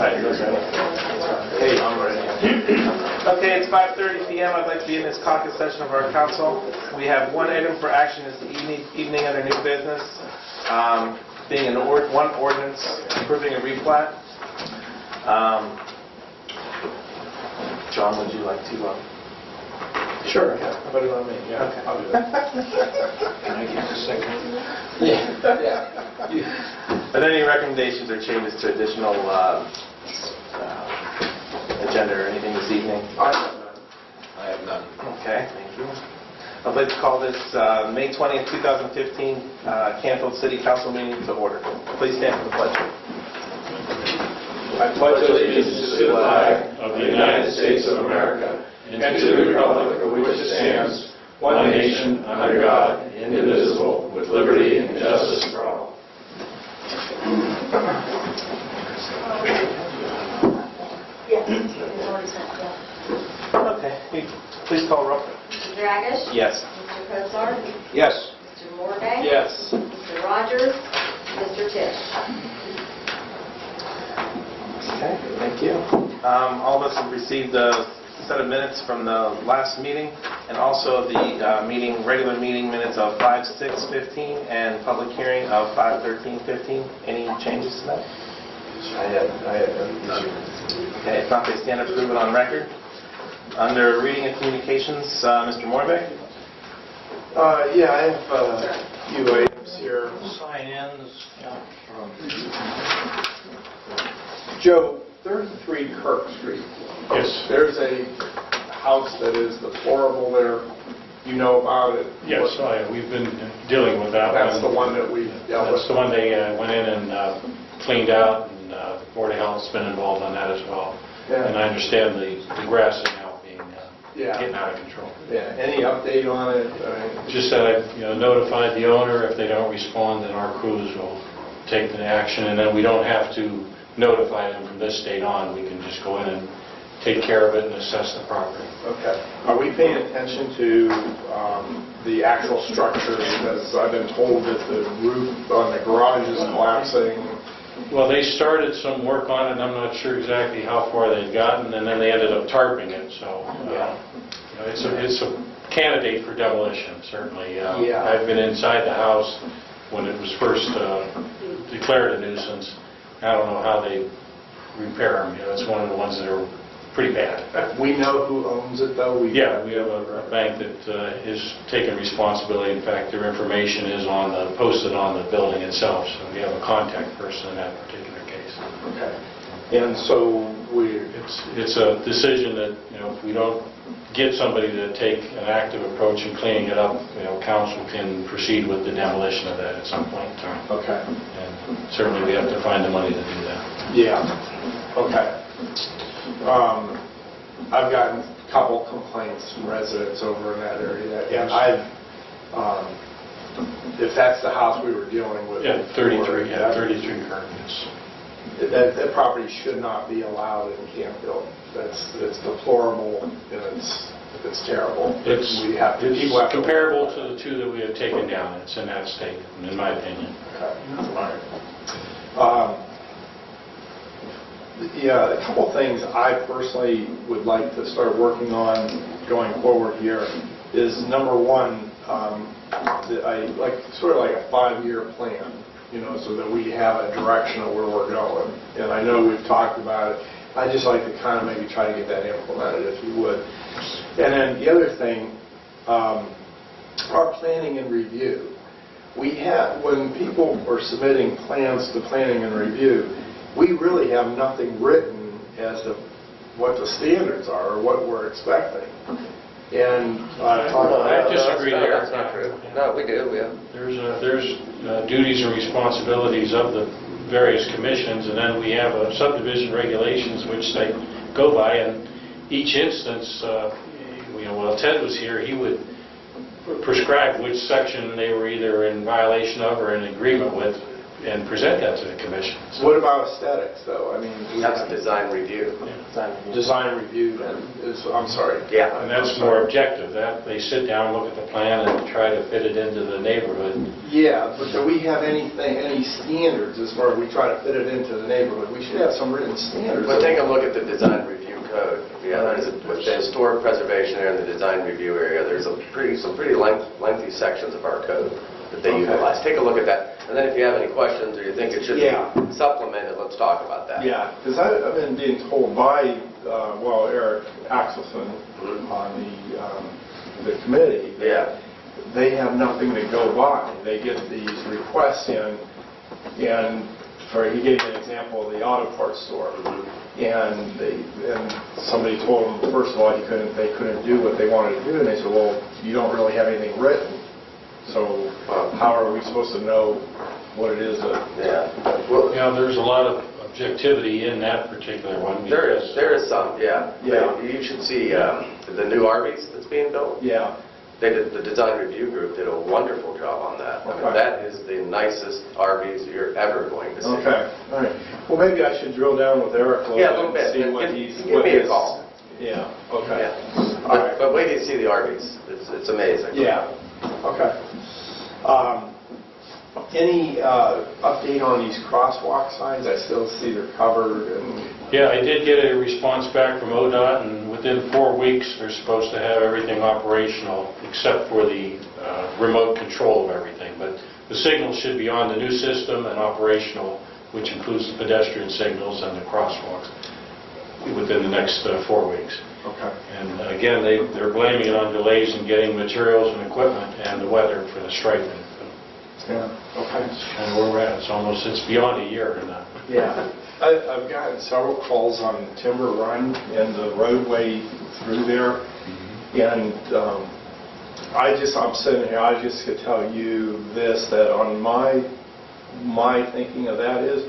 Hey, I'm ready. Okay, it's 5:30 p.m. I'd like to begin this caucus session of our council. We have one item for action this evening under new business, being one ordinance approving a replat. John, would you like to? Sure. Okay. How about it on me? Yeah, Okay. I'll do that. Can I get a second? Yeah. Are there any recommendations or changes to additional agenda or anything this evening? I have none. Okay, thank you. I'd like to call this May 20th, 2015 Canfield City Council meeting to order. Please stand for the pledge. I pledge allegiance to the flag of the United States of America and to the republic for which it stands, one nation, under God, indivisible, with liberty and justice for all. Okay, please call roll. Mr. Dragish? Yes. Mr. Kozar? Yes. Mr. Morvay? Yes. Mr. Rogers? Mr. Tisch? Okay, thank you. All of us have received a set of minutes from the last meeting, and also the regular meeting minutes of 5/6/15 and public hearing of 5/13/15. Any changes to that? I had none. Okay, if not, they stand approved on record. Under reading and communications, Mr. Morvay? Yeah, I have a few items here. Sign-ins. Joe, 33 Kirk Street. Yes. There's a house that is deplorable there. You know about it? Yes, we've been dealing with that one. That's the one that we dealt with. That's the one they went in and cleaned out, and the Board of Health's been involved on that as well. Yeah. And I understand the grass is now being Yeah. getting out of control. Yeah, any update on it? Just that I've notified the owner. If they don't respond, then our crews will take the action, and then we don't have to notify them from this date on. We can just go in and take care of it and assess the property. Okay. Are we paying attention to the actual structure? Because I've been told that the roof on the garage is collapsing. Well, they started some work on it, and I'm not sure exactly how far they'd gotten, and then they ended up tarping it, so it's a candidate for demolition, certainly. Yeah. I've been inside the house when it was first declared a nuisance. I don't know how they repair them. It's one of the ones that are pretty bad. We know who owns it, though? We have a bank that is taking responsibility. In fact, their information is posted on the building itself, so we have a contact person in that particular case. Okay. And so It's a decision that, if we don't get somebody to take an active approach in cleaning it up, council can proceed with the demolition of that at some point in time. Okay. And certainly we have to find the money to do that. Yeah. Okay. I've gotten a couple complaints from residents over in that area, and if that's the house we were dealing with. Yeah, 33 Kirk. That property should not be allowed in Canfield. It's deplorable, and it's terrible. It's people have to comparable to the two that we have taken down. It's in that state, in my opinion. Okay. All right. Yeah, a couple things I personally would like to start working on going forward here is, number one, I like sort of like a 5-year plan, so that we have a direction of where we're going. And I know we've talked about it. I'd just like to kind of maybe try to get that implemented, if you would. And then the other thing, our planning and review. When people are submitting plans to planning and review, we really have nothing written as to what the standards are or what we're expecting. And I disagree there. That's not true. No, we do. There's duties and responsibilities of the various commissions, and then we have subdivision regulations which they go by. And each instance, while Ted was here, he would prescribe which section they were either in violation of or in agreement with. and present that to the commission. So, What about aesthetics, though? I mean, we That's a have design review. design review, then, I'm sorry. Yeah. and that's more objective, that they sit down, look at the plan, and try to fit it into the neighborhood. Yeah, but do we have anything, any standards as far as we try to fit it into the neighborhood? We should have some written standards. Well, take a look at the design review code. Yeah, there's with the historic preservation area and the design review area, there's some pretty lengthy sections of our code that they Okay. utilize. Take a look at that, and then if you have any questions or you think it should Yeah. be supplemented, let's talk about that. Yeah, because I've been being told by, Eric Axelson on the committee, Yeah. they have nothing to go by. They get these requests in, and he gave me an example of the auto parts store. And somebody told them, first of all, they couldn't do what they wanted to do, and they said, well, you don't really have anything written. So how are we supposed to know what it is that... Yeah. Well, There's a lot of objectivity in that particular one. there because, is some, yeah. Yeah. You should see the new Arby's that's being built. Yeah, The design review group did a wonderful job on that. I mean, Okay. that is the nicest Arby's you're ever going to see. okay, all right. Well, maybe I should drill down with Eric a Yeah, a little little bit bit. and see what Give- he's... give what me a his- call. Yeah, okay. Yeah. All right. But wait till you see the Arby's. It's amazing. Yeah, okay. Any update on these crosswalk signs? I still see they're covered and... Yeah, I did get a response back from ODOT, and within 4 weeks, they're supposed to have everything operational, except for the remote control of everything. But the signals should be on the new system and operational, which includes the pedestrian signals and the crosswalks, within the next 4 weeks. Okay. And again, they're blaming it on delays in getting materials and equipment and the weather for the striping. Yeah, okay. That's kind of where we're at. It's beyond a year now. Yeah. I've gotten several calls on Timber Run and the roadway through there. And I'm sitting here, I just could tell you this, that on my thinking of that is,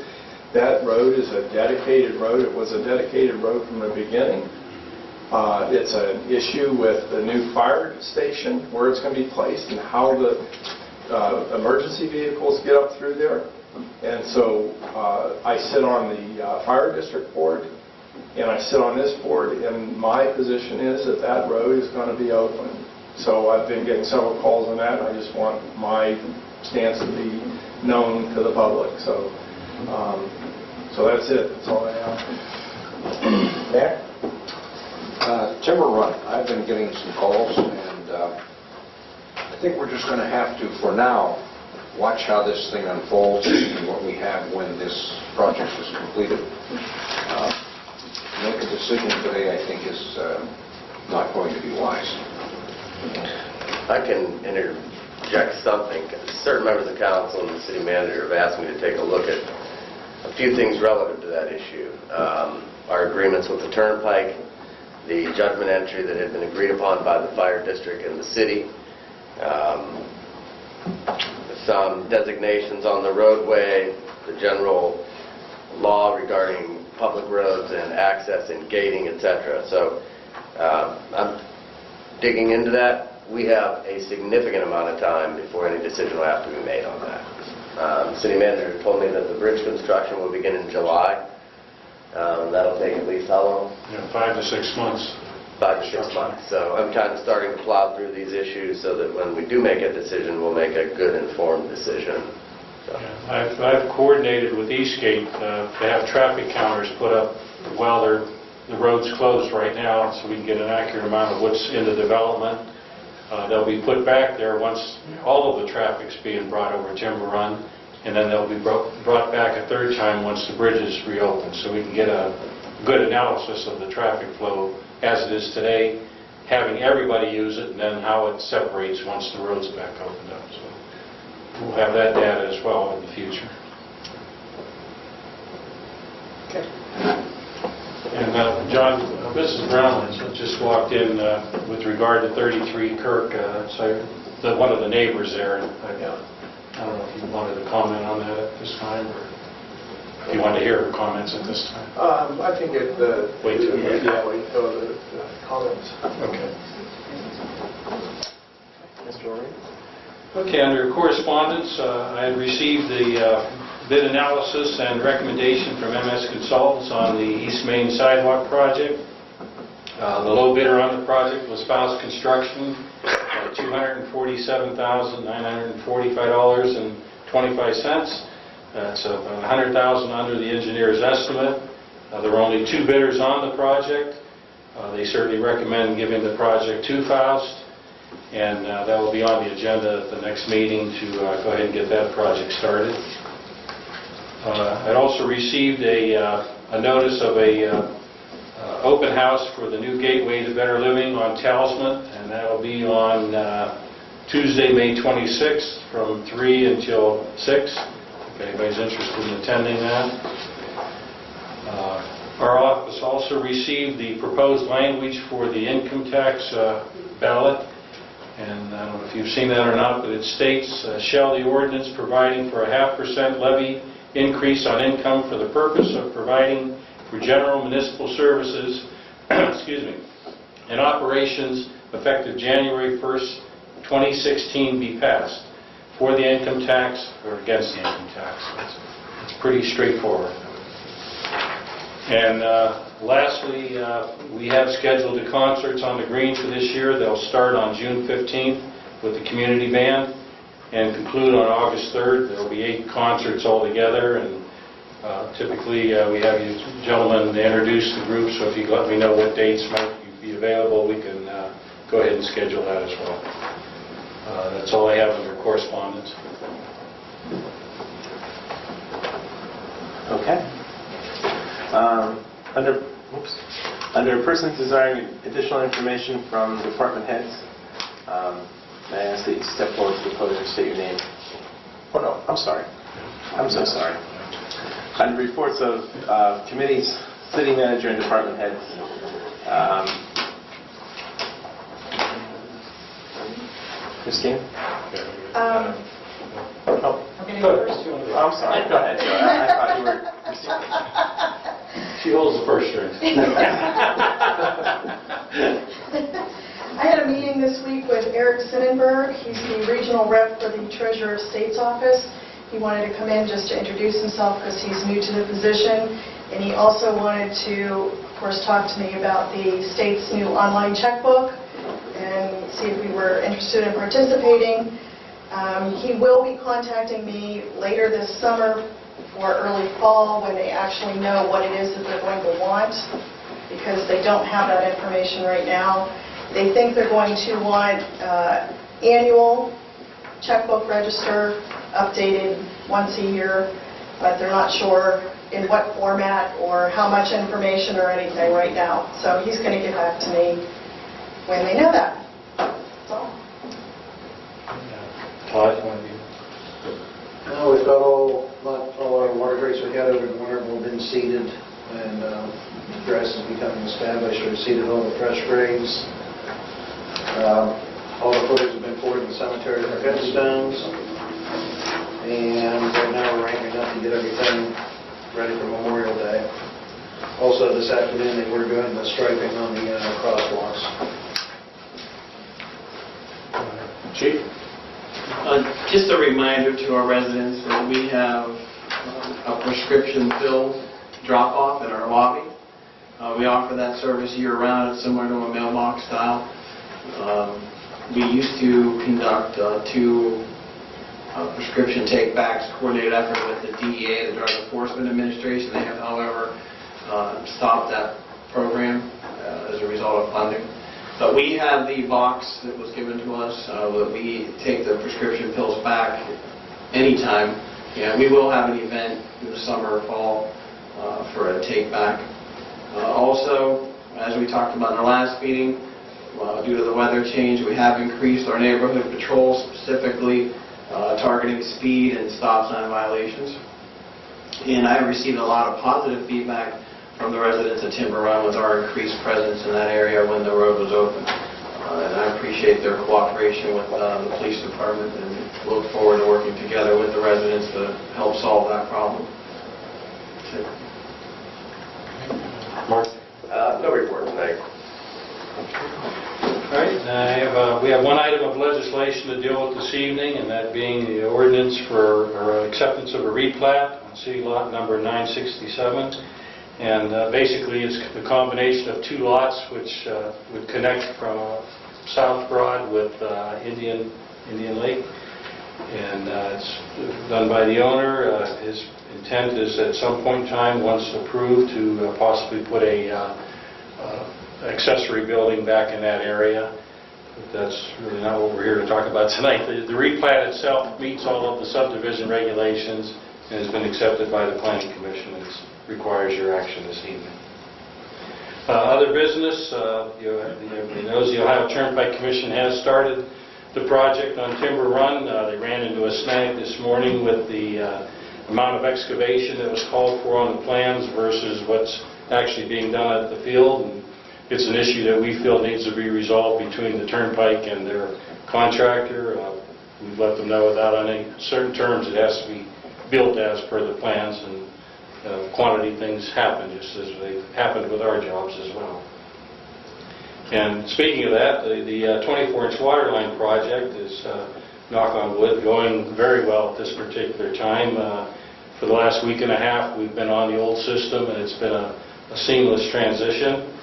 that road is a dedicated road. It was a dedicated road from the beginning. It's an issue with the new fire station, where it's going to be placed and how the emergency vehicles get up through there. And so I sit on the fire district board, and I sit on this board, and my position is that that road is going to be open. So I've been getting several calls on that, and I just want my stance to be known to the public. So that's it. That's all I have. Matt? Timber Run, I've been getting some calls, and I think we're just going to have to, for now, watch how this thing unfolds and what we have when this project is completed. Make a decision today, I think, is not going to be wise. I can interject something. Certain members of council and the city manager have asked me to take a look at a few things relative to that issue. Our agreements with the Turnpike, the judgment entry that had been agreed upon by the fire district and the city, some designations on the roadway, the general law regarding public roads and access and gating, etc. So I'm digging into that. We have a significant amount of time before any decision will have to be made on that. The city manager told me that the bridge construction will begin in July. That'll take at least how long? 5 to 6 months. 5 to 6 months. So I'm kind of starting to plow through these issues so that when we do make a decision, we'll make a good informed decision. So. Yeah, I've coordinated with Eastgate to have traffic counters put up while the road's closed right now, so we can get an accurate amount of what's in the development. They'll be put back there once all of the traffic's being brought over Timber Run, and then they'll be brought back a third time once the bridge is reopened, so we can get a good analysis of the traffic flow as it is today, having everybody use it, and then how it separates once the road's back opened up. So we'll have that data as well in the future. Okay. And John, Mrs. Brown just walked in with regard to 33 Kirk, one of the neighbors there. And I don't know if you wanted to comment on that at this time, or if you wanted to hear her comments at this time. I think it... Wait till... wait till the comments. Okay. Mr. O'Reilly? Okay, under correspondence, I had received the bid analysis and recommendation from MS Consultants on the East Main Sidewalk project. The low bidder on the project was Faust Construction, $247,945.25. That's about $100,000 under the engineer's estimate. There were only 2 bidders on the project. They certainly recommend giving the project to Faust, and that will be on the agenda at the next meeting to go ahead and get that project started. I'd also received a notice of a open house for the new Gateway to Better Living on Talisman, and that will be on Tuesday, May 26th from 3 until 6. If anybody's interested in attending that. Our office also received the proposed language for the income tax ballot, and I don't know if you've seen that or not, but it states, shall the ordinance providing for a 0.5% levy increase on income for the purpose of providing for general municipal services excuse me, and operations effective January 1st, 2016 be passed for the income tax or against the income tax. It's pretty straightforward. And lastly, we have scheduled the concerts on the green for this year. They'll start on June 15th with the community band and conclude on August 3rd. There will be 8 concerts altogether, and typically we have you gentlemen introduce the group, so if you let me know what dates might be available, we can go ahead and schedule that as well. That's all I have under correspondence. Okay. Under persons desiring additional information from department heads, may I ask that you step forward to the podium and state your name? Oh no, I'm sorry. I'm so sorry. Under reports of committees, city manager and department heads. Christine? Oh, I'm sorry. Go ahead, Joe. I thought you were... She holds the purse strings. I had a meeting this week with Eric Sinnenberg. He's the regional rep for the Treasurer of State's office. He wanted to come in just to introduce himself because he's new to the position. And he also wanted to, of course, talk to me about the state's new online checkbook and see if we were interested in participating. He will be contacting me later this summer or early fall when they actually know what it is that they're going to want, because they don't have that information right now. They think they're going to want annual checkbook register updated once a year, but they're not sure in what format or how much information or anything right now. So he's going to get back to me when they know that. That's all. Todd, you want to be? We've got all our water grates we had over the winter have all been seeded, and the grass is becoming established. We've seeded all the fresh graves. All the footers have been poured in the cemetery for headstones, and right now we're ramping up to get everything ready for Memorial Day. Also this afternoon we're doing the striping on the crosswalks. Chief? Just a reminder to our residents that we have a prescription fill drop-off in our lobby. We offer that service year-round. It's similar to a mailbox style. We used to conduct 2 prescription take-backs, coordinated effort with the DEA, the Drug Enforcement Administration. They have, however, stopped that program as a result of funding. But we have the box that was given to us that we take the prescription pills back anytime. And we will have an event in the summer or fall for a take-back. Also, as we talked about in our last meeting, due to the weather change, we have increased our neighborhood patrols, specifically targeting speed and stop sign violations. And I have received a lot of positive feedback from the residents of Timber Run with our increased presence in that area when the road was open. And I appreciate their cooperation with the police department and look forward to working together with the residents to help solve that problem. Mark? No report tonight. All right, we have one item of legislation to deal with this evening, and that being the ordinance for or acceptance of a replat on city lot number 967. And basically, it's the combination of two lots which would connect from South Broad with Indian Lake. And it's done by the owner. His intent is at some point in time, once approved, to possibly put a accessory building back in that area. But that's really not what we're here to talk about tonight. The replat itself meets all of the subdivision regulations and has been accepted by the Planning Commission. It requires your action this evening. Other business, the Ohio Turnpike Commission has started the project on Timber Run. They ran into a snag this morning with the amount of excavation that was called for on the plans versus what's actually being done at the field. And it's an issue that we feel needs to be resolved between the Turnpike and their contractor. We've let them know without any certain terms it has to be built as per the plans, and quantity things happen just as they happened with our jobs as well. And speaking of that, the 24-inch water line project is, knock on wood, going very well at this particular time. For the last week and a half, we've been on the old system, and it's been a seamless transition.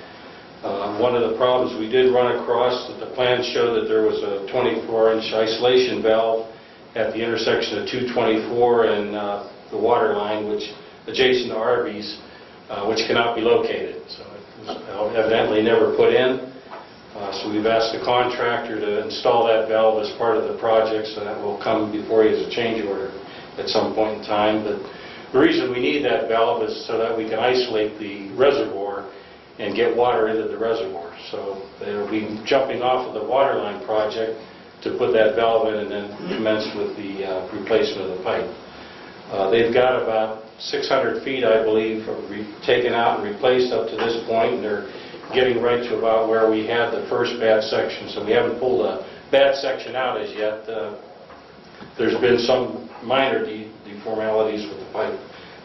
One of the problems we did run across, that the plans show that there was a 24-inch isolation valve at the intersection of 224 and the water line, which adjacent to Arby's, which cannot be located. So it was evidently never put in. So we've asked the contractor to install that valve as part of the project, so that will come before he has a change order at some point in time. But the reason we need that valve is so that we can isolate the reservoir and get water into the reservoir. So they'll be jumping off of the water line project to put that valve in and then commence with the replacement of the pipe. They've got about 600 feet, I believe, taken out and replaced up to this point, and they're getting right to about where we had the first bad section. So we haven't pulled a bad section out as yet. There's been some minor deformalities with the pipe,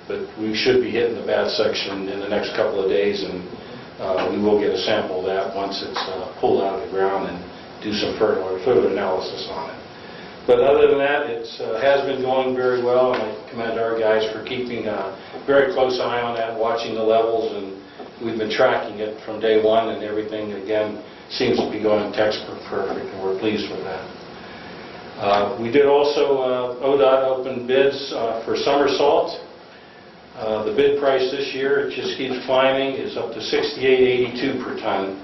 but we should be hitting the bad section in the next couple of days, and we will get a sample of that once it's pulled out of the ground and do some further analysis on it. But other than that, it has been going very well, and I commend our guys for keeping a very close eye on that, watching the levels, and we've been tracking it from day one, and everything, again, seems to be going textbook perfect, and we're pleased with that. We did also, ODOT opened bids for summer salt. The bid price this year, it just keeps climbing, is up to $68.82 per ton.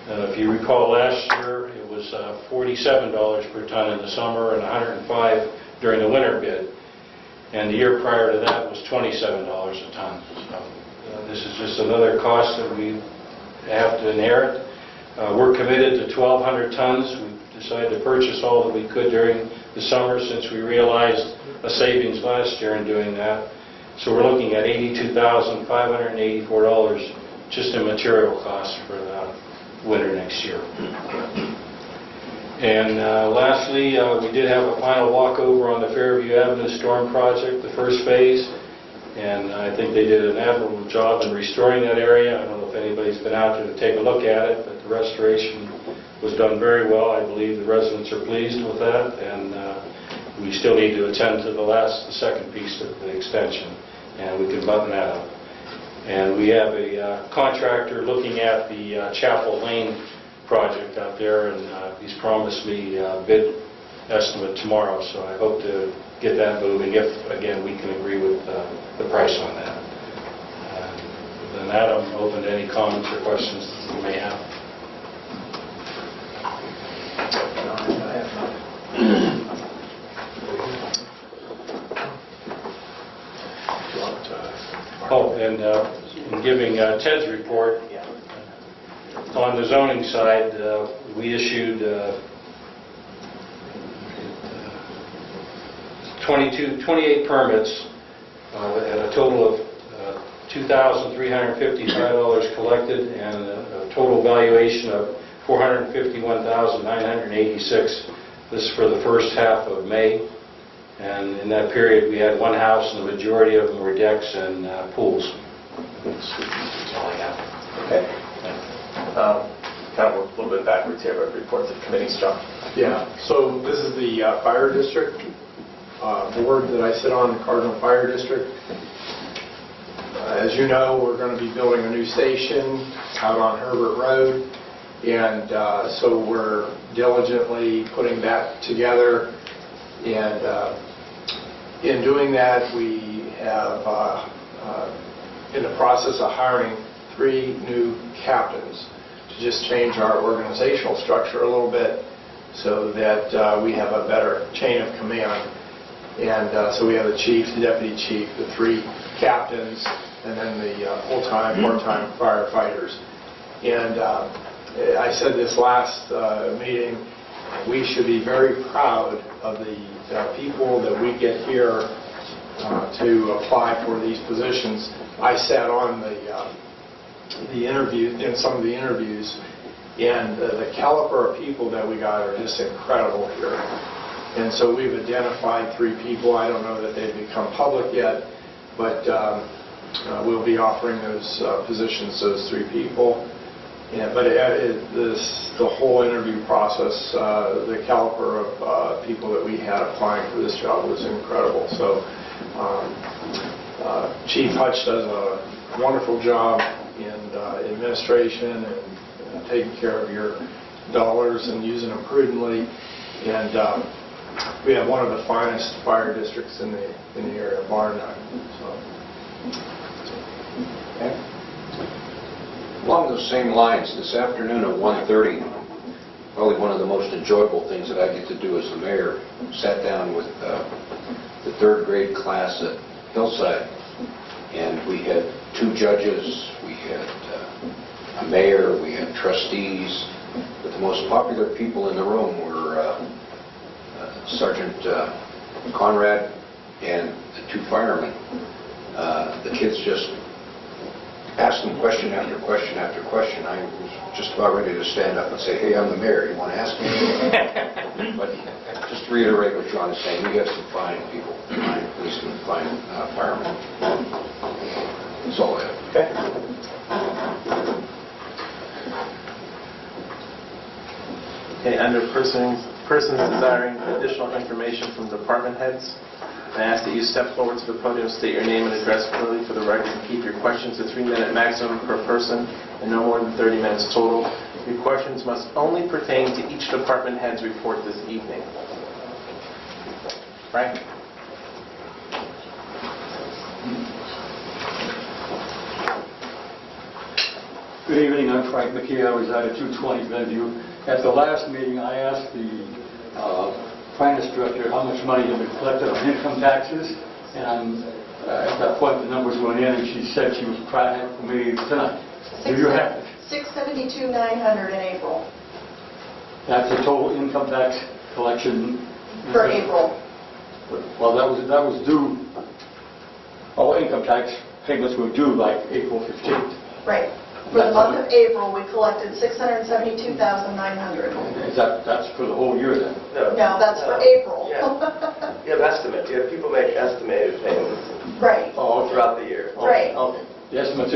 If you recall last year, it was $47 per ton in the summer and $105 during the winter bid. And the year prior to that was $27 a ton. So this is just another cost that we have to inherit. We're committed to 1,200 tons. We decided to purchase all that we could during the summer since we realized a savings last year in doing that. So we're looking at $82,584 just in material costs for the winter next year. And lastly, we did have a final walkover on the Fairview Avenue Storm Project, the first phase, and I think they did an admirable job in restoring that area. I don't know if anybody's been out there to take a look at it, but the restoration was done very well. I believe the residents are pleased with that, and we still need to attend to the second piece of the extension, and we can button that up. And we have a contractor looking at the Chapel Lane project out there, and he's promised me a bid estimate tomorrow, so I hope to get that moving if, again, we can agree with the price on that. Other than that, I'm open to any comments or questions that you may have. Oh, and in giving Ted's report, on the zoning side, we issued 28 permits at a total of $2,355 collected and a total valuation of $451,986. This is for the first half of May. And in that period, we had one house, and the majority of them were decks and pools. That's all I have. Okay. kind of a little bit backwards here, but reports of committees, John. Yeah, so this is the fire district board that I sit on, the Cardinal Fire District. As you know, we're going to be building a new station out on Herbert Road, and so we're diligently putting that together. And in doing that, we have in the process of hiring 3 new captains to just change our organizational structure a little bit so that we have a better chain of command. And so we have the chief, the deputy chief, the 3 captains, and then the full-time, part-time firefighters. And I said this last meeting, we should be very proud of the people that we get here to apply for these positions. I sat on the interview, in some of the interviews, and the caliber of people that we got are just incredible here. And so we've identified 3 people. I don't know that they've become public yet, but we'll be offering those positions, those 3 people. Yeah, but the whole interview process, the caliber of people that we had applying for this job was incredible. So Chief Hutch does a wonderful job in administration and taking care of your dollars and using them prudently. And we have one of the finest fire districts in the area, bar none. So. Okay. Along those same lines, this afternoon at 1:30, probably one of the most enjoyable things that I get to do as the mayor, sat down with the 3rd grade class at Hillside, and we had 2 judges, we had a mayor, we had trustees, but the most popular people in the room were Sergeant Conrad and the 2 firemen. The kids just asked them question after question after question. I was just about ready to stand up and say, hey, I'm the mayor, you want to ask me? But just to reiterate what John is saying, we have some fine people, fine policemen, fine firemen. That's all I have. Okay. Okay, under persons desiring additional information from department heads, I ask that you step forward to the podium, state your name and address clearly for the record, and keep your questions to 3-minute maximum per person and no more than 30 minutes total. Your questions must only pertain to each department head's report this evening. Frank? Good evening, I'm Frank McKee. I reside at 220 Glenview. At the last meeting, I asked the finance director how much money had been collected on income taxes, and at that point the numbers went in, and she said she was trying for me tonight. Do you have it? $672,900 in April. That's the total income tax collection For April. Well, that was due. All income tax payments were due by April 15th. Right. For the month of April, we collected $672,900. That's for the whole year then? No, that's for April. You have estimates. You have people make estimated payments Right. Oh, okay. throughout the year. Right. Okay. The estimates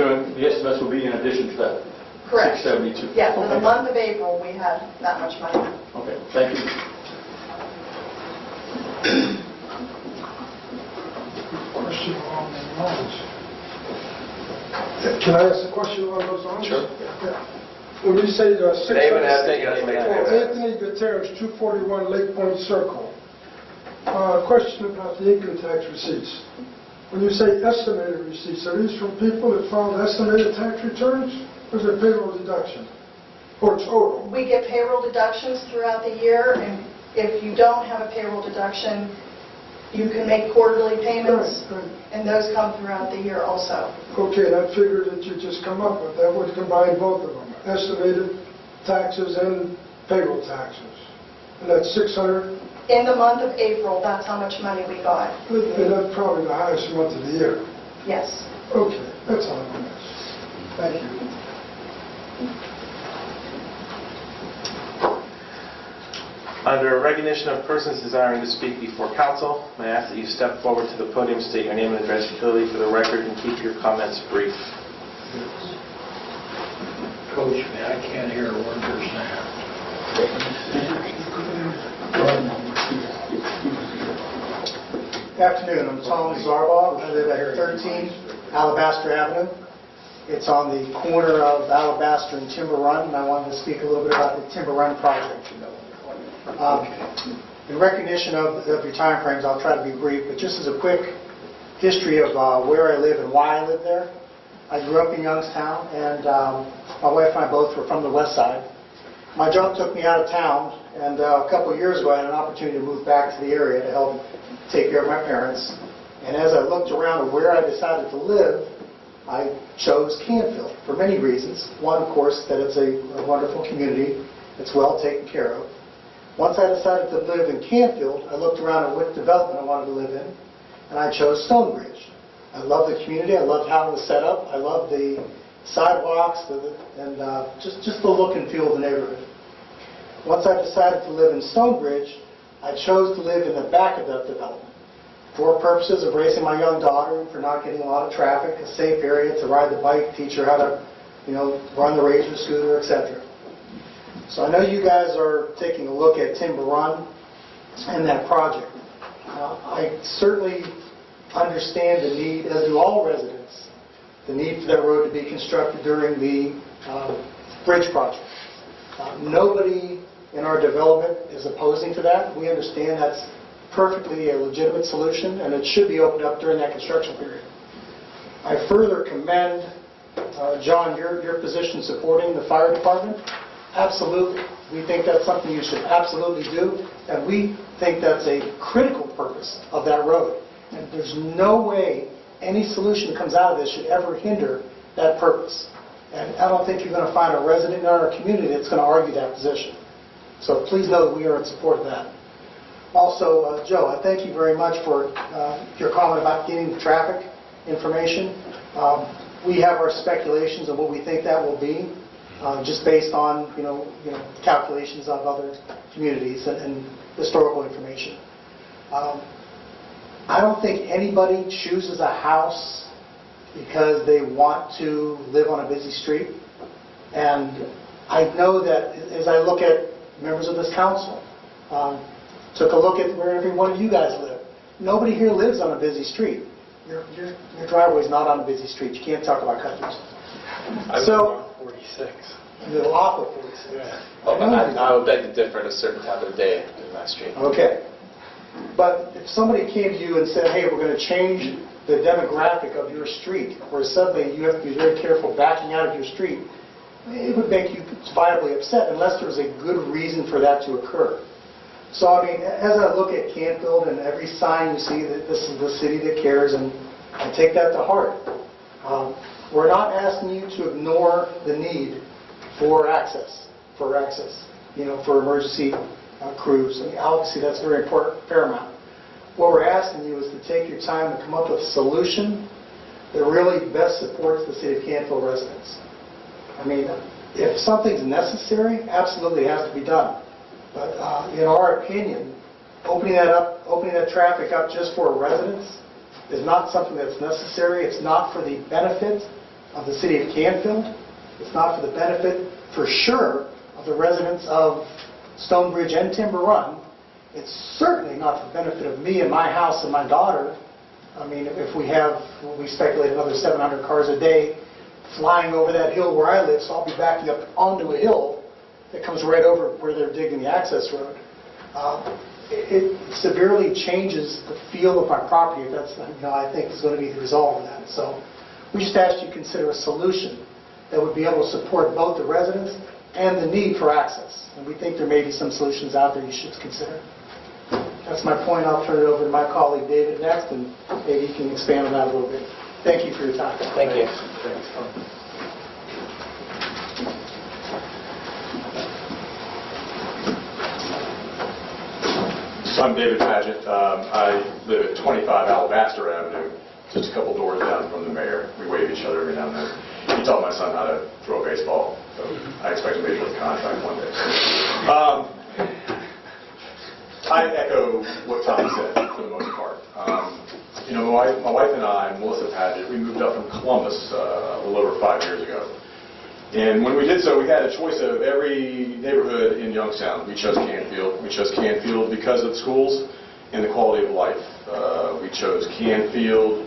will be in addition to that? Correct. 672. Yeah, for the Okay. month of April, we had that much money. Okay, thank you. Question along those lines. Can I ask a question along those lines? Sure. Yeah. When you say the Name and 600... address. Yes, make Oh, it. Anthony Gutierrez, 241 Lake Point Circle. Question about the income tax receipts. When you say estimated receipts, are these from people that filed estimated tax returns, or is it payroll deduction? Or total? We get payroll deductions throughout the year, and if you don't have a payroll deduction, you can make quarterly payments, Right, right. and those come throughout the year also. Okay, that figure that you just come up with, that would combine both of them, estimated taxes and payroll taxes. And that's 600, In the month of April, that's how much money we got. and that's probably the highest month of the year. Yes. Okay, that's all I'm going to ask. Thank you. Under recognition of persons desiring to speak before council, I ask that you step forward to the podium, state your name and address clearly for the record, and keep your comments brief. coach me. I can't hear a word they're saying. Good afternoon. I'm Tom Zarbaugh. I live at 13 Alabaster Avenue. It's on the corner of Alabaster and Timber Run, and I wanted to speak a little bit about the Timber Run project. In recognition of your time frames, I'll try to be brief, but just as a quick history of where I live and why I live there. I grew up in Youngstown, and my wife and I both were from the west side. My job took me out of town, and a couple of years ago I had an opportunity to move back to the area to help take care of my parents. And as I looked around at where I decided to live, I chose Canfield for many reasons. One, of course, that it's a wonderful community. It's well taken care of. Once I decided to live in Canfield, I looked around at what development I wanted to live in, and I chose Stonebridge. I love the community. I loved how it was set up. I loved the sidewalks and just the look and feel of the neighborhood. Once I decided to live in Stonebridge, I chose to live in the back of that development for purposes of raising my young daughter, for not getting a lot of traffic, a safe area to ride the bike, teach her how to, run the razor scooter, etc. So I know you guys are taking a look at Timber Run and that project. I certainly understand the need, as do all residents, the need for that road to be constructed during the bridge project. Nobody in our development is opposing to that. We understand that's perfectly a legitimate solution, and it should be opened up during that construction period. I further commend, John, your position supporting the fire department. Absolutely. We think that's something you should absolutely do, and we think that's a critical purpose of that road. And there's no way any solution that comes out of this should ever hinder that purpose. And I don't think you're going to find a resident in our community that's going to argue that position. So please know that we are in support of that. Also, Joe, I thank you very much for your comment about getting the traffic information. We have our speculations of what we think that will be, just based on calculations of other communities and historical information. I don't think anybody chooses a house because they want to live on a busy street. And I know that as I look at members of this council, took a look at where every one of you guys live. Nobody here lives on a busy street. Your driveway's not on a busy street. You can't talk about cut-throughs. I live on 46. You live off of 46. Yeah. Well, I would beg to differ at a certain time of the day in that street. Okay. But if somebody came to you and said, hey, we're going to change the demographic of your street, where suddenly you have to be very careful backing out of your street, it would make you viably upset unless there was a good reason for that to occur. So, I mean, as I look at Canfield and every sign you see that this is the city that cares, and I take that to heart. We're not asking you to ignore the need for access, for emergency crews. I mean, obviously, that's very important, paramount. What we're asking you is to take your time to come up with a solution that really best supports the city of Canfield residents. I mean, if something's necessary, absolutely it has to be done. But in our opinion, opening that traffic up just for residents is not something that's necessary. It's not for the benefit of the city of Canfield. It's not for the benefit, for sure, of the residents of Stonebridge and Timber Run. It's certainly not for the benefit of me and my house and my daughter. I mean, if we speculate another 700 cars a day flying over that hill where I live, so I'll be backing up onto a hill that comes right over where they're digging the access road. It severely changes the feel of my property. That's, I think is going to be the result of that. So we just asked you to consider a solution that would be able to support both the residents and the need for access. And we think there may be some solutions out there you should consider. That's my point. I'll turn it over to my colleague David next, and maybe he can expand on that a little bit. Thank you for your time. Thank you. Thanks, Tom. I'm David Paget. I live at 25 Alabaster Avenue, just a couple doors down from the mayor. We wave each other every now and then. He taught my son how to throw a baseball, so I expect a major league contract one day. I echo what Tom said for the most part. My wife and I, Melissa Paget, we moved up from Columbus a little over 5 years ago. And when we did so, we had a choice of every neighborhood in Youngstown. We chose Canfield. We chose Canfield because of schools and the quality of life. We chose Canfield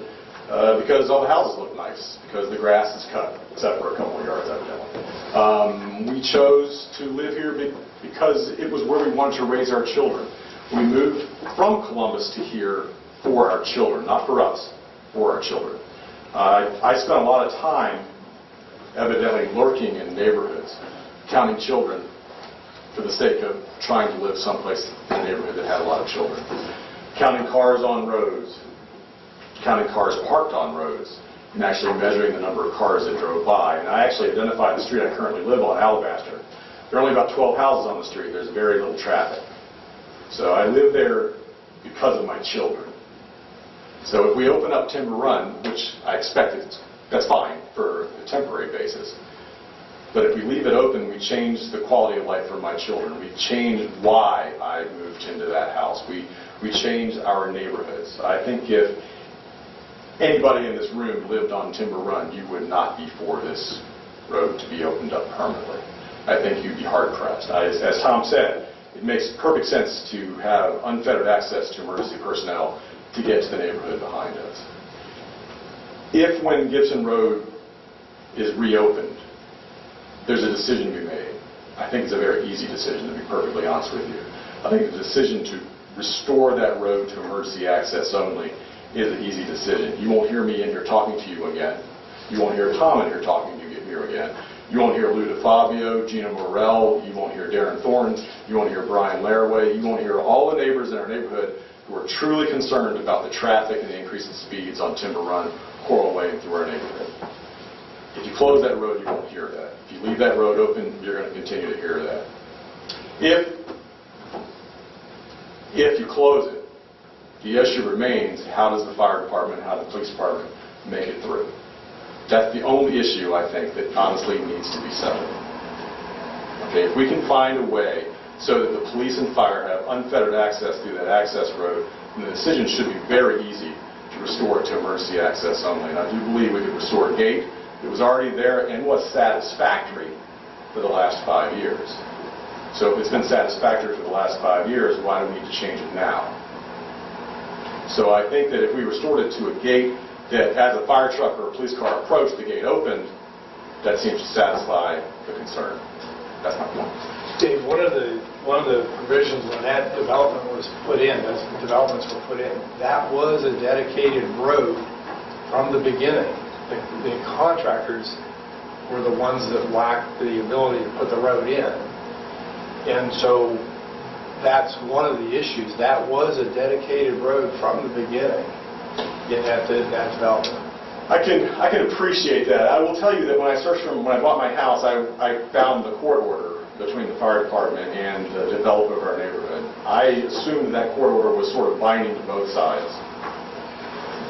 because all the houses look nice, because the grass is cut, except for a couple of yards evidently. We chose to live here because it was where we wanted to raise our children. We moved from Columbus to here for our children, not for us, for our children. I spent a lot of time evidently lurking in neighborhoods, counting children for the sake of trying to live someplace in a neighborhood that had a lot of children. Counting cars on roads, counting cars parked on roads, and actually measuring the number of cars that drove by. And I actually identified the street I currently live on, Alabaster. There are only about 12 houses on the street. There's very little traffic. So I live there because of my children. So if we open up Timber Run, which I expect that's fine for a temporary basis, but if we leave it open, we change the quality of life for my children. We change why I moved into that house. We change our neighborhoods. I think if anybody in this room lived on Timber Run, you would not be for this road to be opened up permanently. I think you'd be hard-pressed. As Tom said, it makes perfect sense to have unfettered access to emergency personnel to get to the neighborhood behind us. If, when Gibson Road is reopened, there's a decision to be made. I think it's a very easy decision, to be perfectly honest with you. I think the decision to restore that road to emergency access only is an easy decision. You won't hear me in here talking to you again. You won't hear Tom in here talking to you here again. You won't hear Lou DeFabio, Gina Morrell, you won't hear Darren Thorne, you won't hear Brian Laraway, you won't hear all the neighbors in our neighborhood who are truly concerned about the traffic and the increase in speeds on Timber Run, Coral Way, and through our neighborhood. If you close that road, you won't hear that. If you leave that road open, you're going to continue to hear that. If you close it, the issue remains, how does the fire department, how does the police department make it through? That's the only issue, I think, that honestly needs to be settled. Okay, if we can find a way so that the police and fire have unfettered access through that access road, then the decision should be very easy to restore it to emergency access only. And I do believe we could restore a gate that was already there and was satisfactory for the last 5 years. So if it's been satisfactory for the last 5 years, why do we need to change it now? So I think that if we restored it to a gate that as a fire truck or a police car approached, the gate opened, that seems to satisfy the concern. That's my point. Dave, one of the provisions when that development was put in, those developments were put in, that was a dedicated road from the beginning. The contractors were the ones that lacked the ability to put the road in. And so that's one of the issues. That was a dedicated road from the beginning in that development. I can appreciate that. I will tell you that when I bought my house, I found the court order between the fire department and the developer of our neighborhood. I assumed that court order was sort of binding to both sides.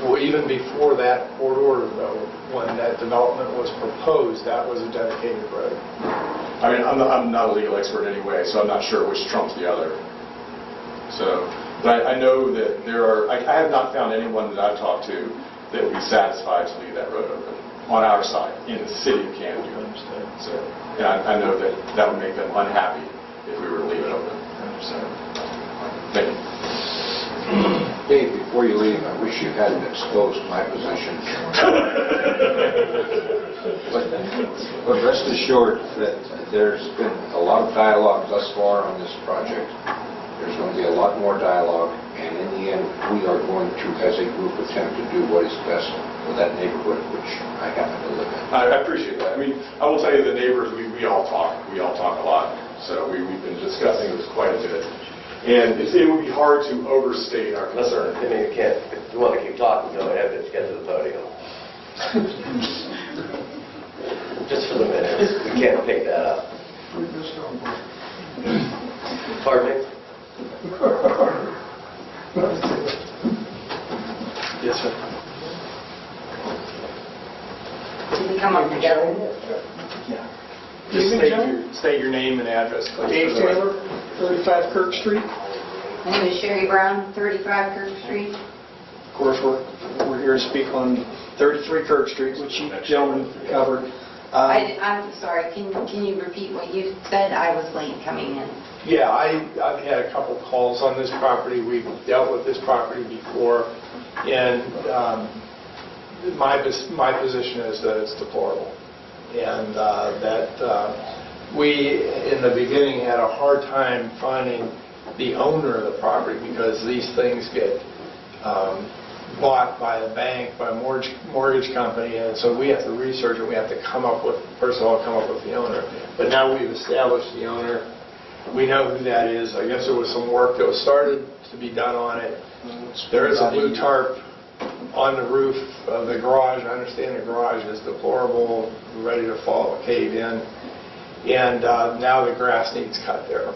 Well, even before that court order, though, when that development was proposed, that was a dedicated road. I mean, I'm not a legal expert anyway, so I'm not sure which trumps the other. So, but I know that there are, I have not found anyone that I've talked to that would be satisfied to leave that road open on our side, in the city of Canfield. So, and I know that would make them unhappy if we were to leave it open. Thank you. Dave, before you leave, I wish you hadn't exposed my position. But rest assured that there's been a lot of dialogue thus far on this project. There's going to be a lot more dialogue, and in the end, we are going to, as a group, attempt to do what is best for that neighborhood which I happen to live in. I appreciate that. I mean, I will tell you, the neighbors, we all talk. We all talk a lot. So we've been discussing this quite a bit. And it would be hard to overstate our concern. I mean, if you want to keep talking, go ahead, let's get to the podium. Just for the minute. We can't pick that up. Pardon me? Yes, sir. Did we come up together? Yeah. Just state your name and address, please. Dave Taylor, 35 Kirk Street. My name is Sherry Brown, 35 Kirk Street. Of course, we're here to speak on 33 Kirk Street, which you gentlemen covered. I'm sorry, can you repeat what you said? I was late coming in. Yeah, I've had a couple calls on this property. We've dealt with this property before, and my position is that it's deplorable, and that we, in the beginning, had a hard time finding the owner of the property because these things get bought by a bank, by a mortgage company, and so we have to research it. We have to first of all, come up with the owner. But now we've established the owner. We know who that is. I guess there was some work that was started to be done on it. There is a blue tarp on the roof of the garage. I understand the garage is deplorable, ready to fall, cave in. And now the grass needs cut there.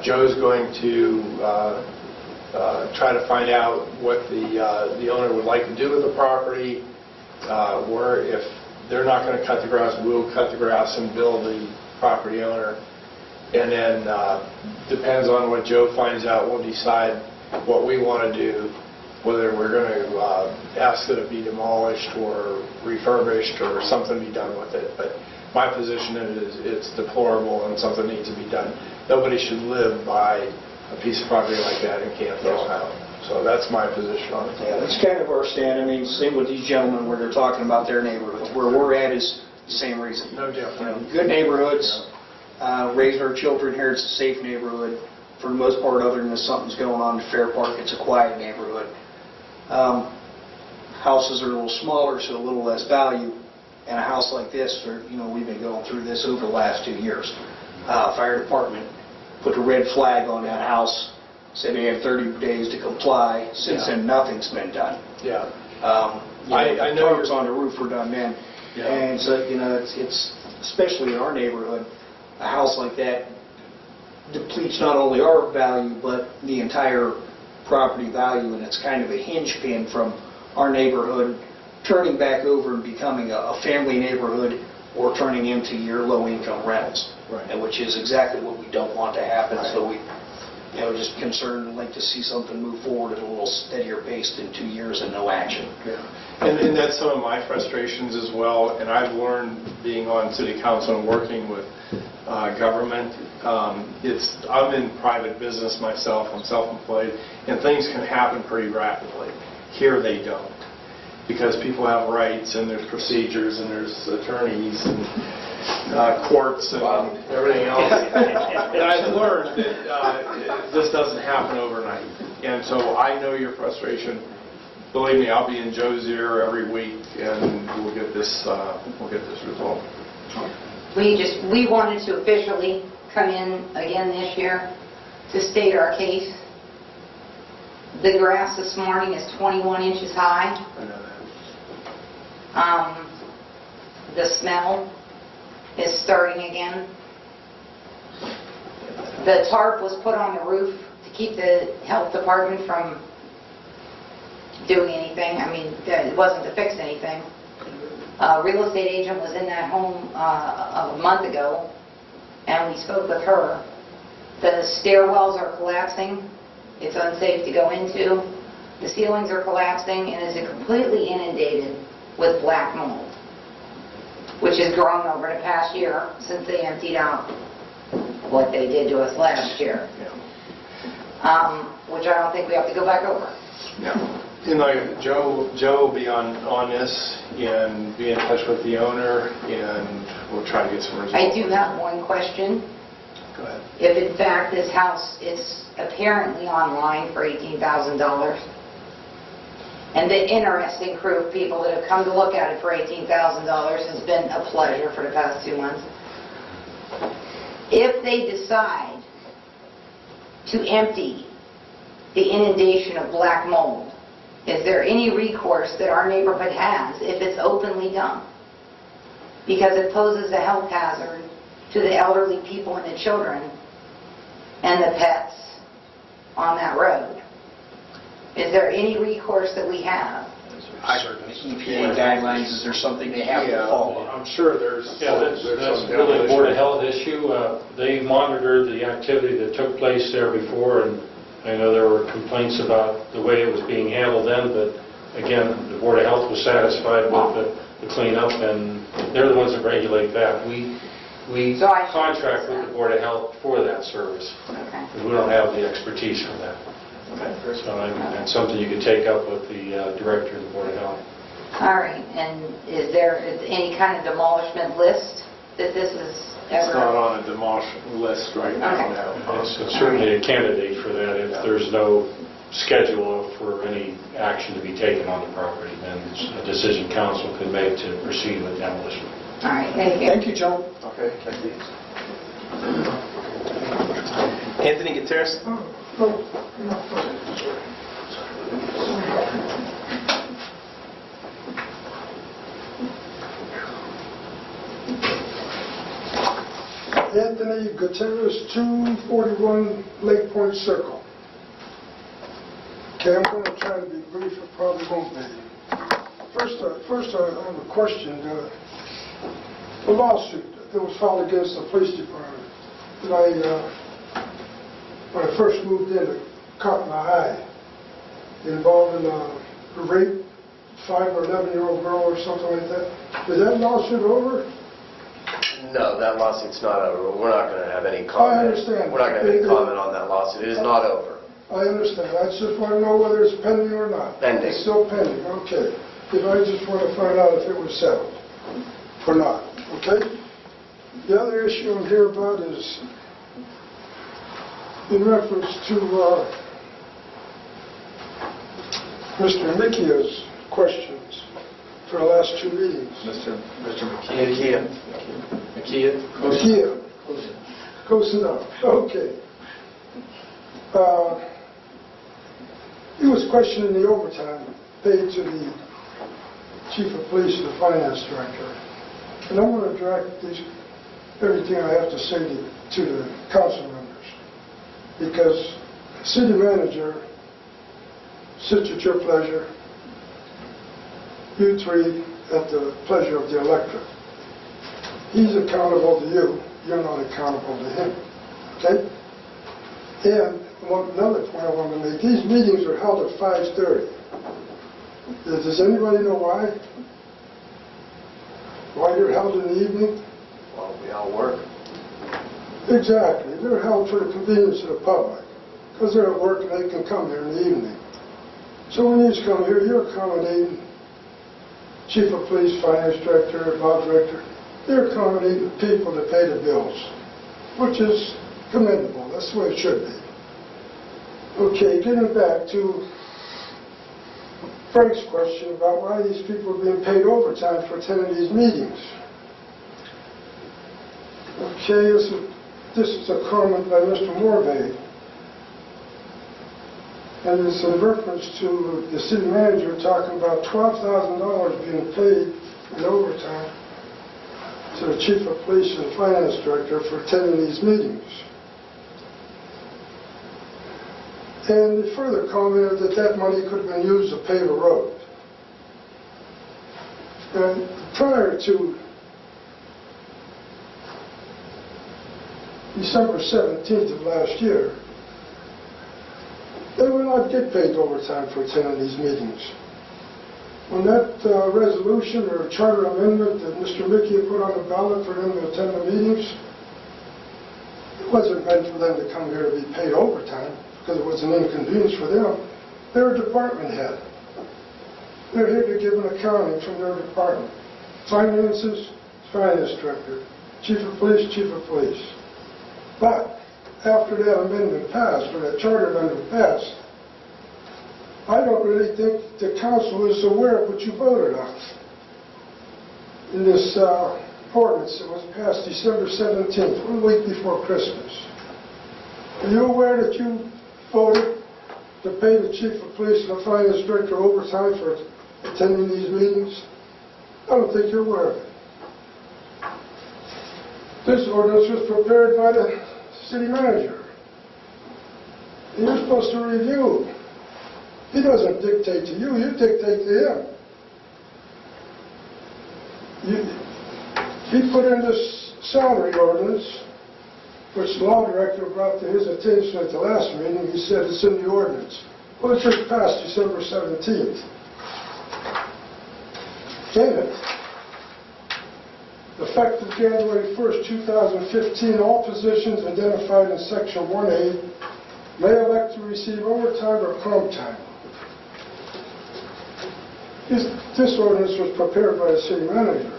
Joe's going to try to find out what the owner would like to do with the property, where if they're not going to cut the grass, we'll cut the grass and bill the property owner. And then, depends on what Joe finds out, we'll decide what we want to do, whether we're going to ask that it be demolished or refurbished or something be done with it. But my position is it's deplorable and something needs to be done. Nobody should live by a piece of property like that in Canfield, Ohio. So that's my position on it. Yeah, that's kind of our stand. I mean, same with these gentlemen where they're talking about their neighborhoods. Where we're at is the same reason. No different. Good neighborhoods, raising our children here, it's a safe neighborhood. For the most part, other than if something's going on in Fair Park, it's a quiet neighborhood. Houses are a little smaller, so a little less value. And a house like this, we've been going through this over the last 2 years. Fire department put a red flag on that house, said they had 30 days to comply. Since then, nothing's been done. Yeah. I know tarps on the roof were done then. Yeah. And so, it's especially in our neighborhood, a house like that depletes not only our value, but the entire property value, and it's kind of a hinge pin from our neighborhood turning back over and becoming a family neighborhood or turning into your low-income rentals, Right. and which is exactly what we don't want to happen. Right. So we, just concerned and like to see something move forward at a little steadier pace than 2 years and no action. Yeah. And that's some of my frustrations as well, and I've learned being on city council and working with government. I'm in private business myself, I'm self-employed, and things can happen pretty rapidly. Here they don't, because people have rights and there's procedures and there's attorneys and courts and everything else. And I've learned that this doesn't happen overnight. And so I know your frustration. Believe me, I'll be in Joe's ear every week, and we'll get this resolved. We wanted to officially come in again this year to state our case. The grass this morning is 21 inches high. I know that. The smell is starting again. The tarp was put on the roof to keep the health department from doing anything. I mean, it wasn't to fix anything. A real estate agent was in that home a month ago, and we spoke with her. The stairwells are collapsing. It's unsafe to go into. The ceilings are collapsing, and is completely inundated with black mold, which has grown over the past year since they emptied out what they did to us last year, which I don't think we have to go back over. Yeah. And like Joe will be on this and be in touch with the owner, and we'll try to get some results. I do have one question. Go ahead. If in fact this house is apparently online for $18,000, and the interesting crew of people that have come to look at it for $18,000 has been a pleasure for the past 2 months, if they decide to empty the inundation of black mold, is there any recourse that our neighborhood has if it's openly done? Because it poses a health hazard to the elderly people and the children and the pets on that road. Is there any recourse that we have? EPA guidelines, is there something they have to follow? I'm sure there's... Yeah, that's really a Board of Health issue. They monitored the activity that took place there before, and I know there were complaints about the way it was being handled then, but again, the Board of Health was satisfied with the cleanup, and they're the ones that regulate that. We So I should contract with fix the Board of Health for that service. Okay. We don't have the expertise for that. So that's something you could take up with the Director of the Board of Health. All right, and is there any kind of demolishment list that this is It's not ever? on a demolition list right now, Okay. no. It's certainly a candidate for that. If there's no schedule for any action to be taken on the property, then a decision council could make to proceed with demolition. All right, thank you. Thank you, John. Okay, thank you. Anthony Gutierrez? Anthony Gutierrez, 241 Lake Point Circle. Okay, I'm going to try to be brief, it probably won't be. First, I have a question. The lawsuit that was filed against the police department that when I first moved in, it caught my eye, involving a rape, 5 or 11-year-old girl or something like that. Is that lawsuit over? No, that lawsuit's not over. We're not going to have any comment. I understand. We're not going to have any comment on that lawsuit. It is not over. I understand. I just want to know whether it's pending or not. Pending. It's still pending, okay. If I just want to find out if it was settled or not, okay? The other issue I'm here about is in reference to Mr. Mikia's questions for the last 2 meetings. Mr. McKee. Mikia. Close enough, okay. He was questioning the overtime paid to the chief of police and the finance director. And I'm going to direct everything I have to say to the council members. Because city manager sits at your pleasure, you three at the pleasure of the electorate. He's accountable to you, you're not accountable to him, okay? And another point I want to make, these meetings are held at 5:30. Does anybody know why? Why they're held in the evening? Well, we all work. Exactly, they're held for the convenience of the public, because they're at work and they can come here in the evening. So when you come here, you're accommodating chief of police, finance director, law director. They're accommodating people to pay the bills, which is commendable. That's the way it should be. Okay, getting back to Frank's question about why these people are being paid overtime for attending these meetings. Okay, this is a comment by Mr. Morvay. And it's in reference to the city manager talking about $12,000 being paid in overtime to the chief of police and finance director for attending these meetings. And he further commented that that money could have been used to pave a road. And prior to December 17th of last year, they would not get paid overtime for attending these meetings. When that resolution or charter amendment that Mr. Mickey put on the ballot for them to attend the meetings, it wasn't meant for them to come here to be paid overtime because it was an inconvenience for them. They're a department head. They're here to give an accounting from their department. Finances, finance director. Chief of police, chief of police. But after that amendment passed, or that charter amendment passed, I don't really think the council is aware of what you voted on in this ordinance that was passed December 17th, 1 week before Christmas. Are you aware that you voted to pay the chief of police and the finance director overtime for attending these meetings? I don't think you're aware of it. This ordinance was prepared by the city manager. And you're supposed to review. He doesn't dictate to you, you dictate to him. He put in this salary ordinance, which the law director brought to his attention at the last meeting. He said it's in the ordinance. Well, it just passed December 17th. In it, Effective January 1st, 2015, all positions identified in Section 1A may elect to receive overtime or comp time. This ordinance was prepared by the city manager.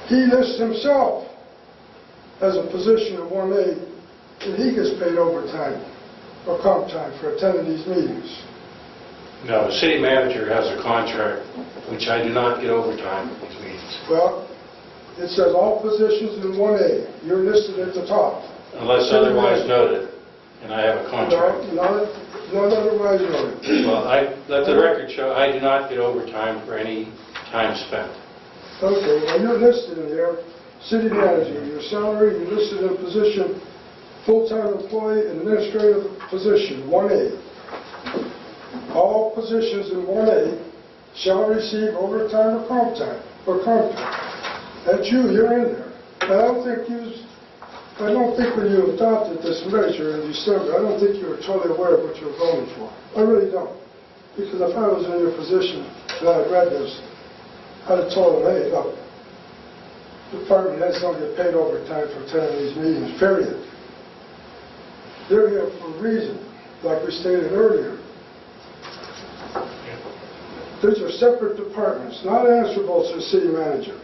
He lists himself as a position of 1A, and he gets paid overtime or comp time for attending these meetings. No, the city manager has a contract, which I do not get overtime at these meetings, Well, it says all positions in 1A. You're listed at the top. unless otherwise noted, and I have a contract. Not otherwise noted. Well, let the record show, I do not get overtime for any time spent. Okay, well, you're listed in there, city manager, your salary, you're listed in a position, full-time employee, administrative position, 1A. All positions in 1A shall receive overtime or comp time, That's you, you're in there. I don't think when you adopted this measure in December, I don't think you were totally aware of what you were voting for. I really don't. Because if I was in your position and I had read this, I'd have told them, hey, look, department heads don't get paid overtime for attending these meetings, period. They're here for a reason, like we stated earlier. These are separate departments, not answerable to the city manager.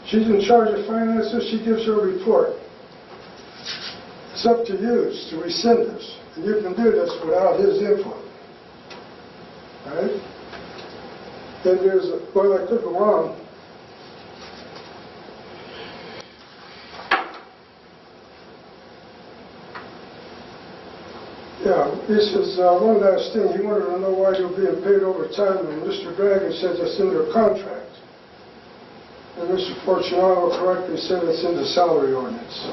She's in charge of finances, she gives her report. It's up to you to rescind this, and you can do this without his input. All right? Then there's, well, I could go on. Yeah, this is one last thing. He wanted to know why you're being paid overtime, and Mr. Dragon says it's in their contract. And Mr. Fortunato correctly said it's in the salary ordinance.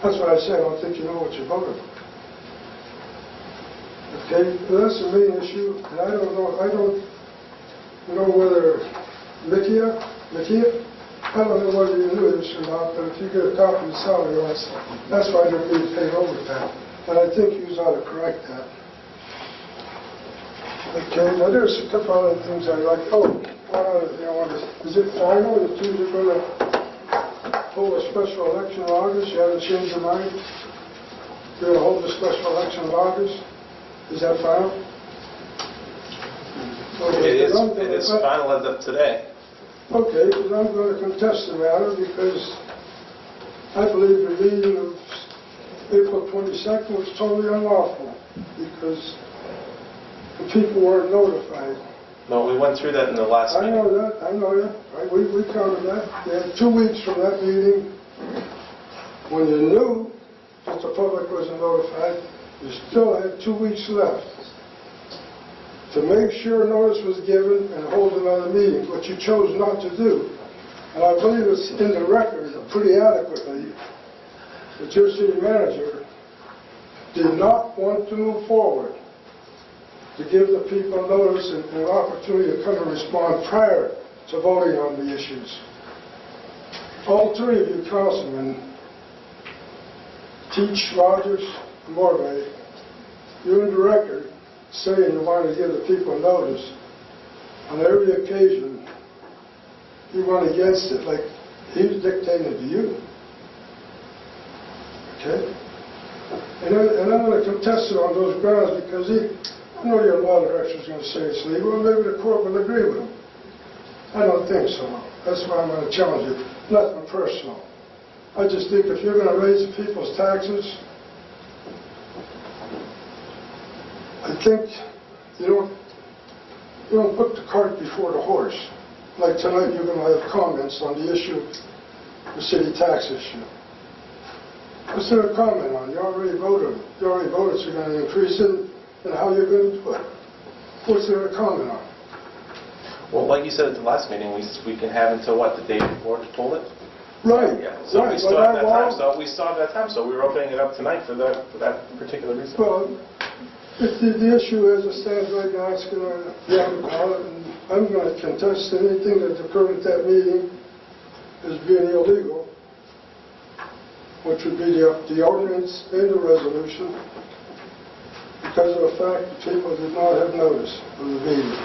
That's what I said. I don't think you know what you voted for. Okay, well, that's the main issue, and I don't know whether Mikia, I don't know whether you knew this or not, but if you get a copy of the salary ordinance, that's why they're being paid overtime. And I think you ought to correct that. Okay, now there's a couple other things I like. Oh, is it final that you're going to hold a special election in August? You haven't changed your mind? You're going to hold a special election in August? Is that final? Okay, It is final as of today. Okay, because I'm going to contest the matter because I believe the meeting of April 22nd was totally unlawful because the people weren't notified. No, we went through that in the last meeting. I know that. Right? We covered that. You had 2 weeks from that meeting when you knew that the public wasn't notified. You still had 2 weeks left to make sure notice was given and hold another meeting, which you chose not to do. And I believe it's in the record pretty adequately that your city manager did not want to move forward to give the people notice and an opportunity to come and respond prior to voting on the issues. All three of you councilmen, Teach, Rogers, and Morvay, you're in the record saying you want to give the people notice. On every occasion, you went against it, like he was dictating to you. Okay? And I'm going to contest it on those grounds because I know your law director is going to say it's legal, and maybe the court will agree with him. I don't think so. That's why I'm going to challenge you. Nothing personal. I just think if you're going to raise the people's taxes, I think you don't put the cart before the horse. Like tonight, you're going to have comments on the issue, the city tax issue. What's there to comment on? You already voted. You already voted so you're going to increase it, and how you're going to do it. What's there to comment on? Well, like you said at the last meeting, we can have until what, the day before to pull it? Right. Yeah. So right. we still have that time. So we still have that time. So we were opening it up tonight for that particular reason. Well, if the issue as it stands right now, it's going to be on the ballot, and I'm going to contest anything that occurred at that meeting as being illegal, which would be the ordinance and the resolution, because of the fact that people did not have notice of the meeting.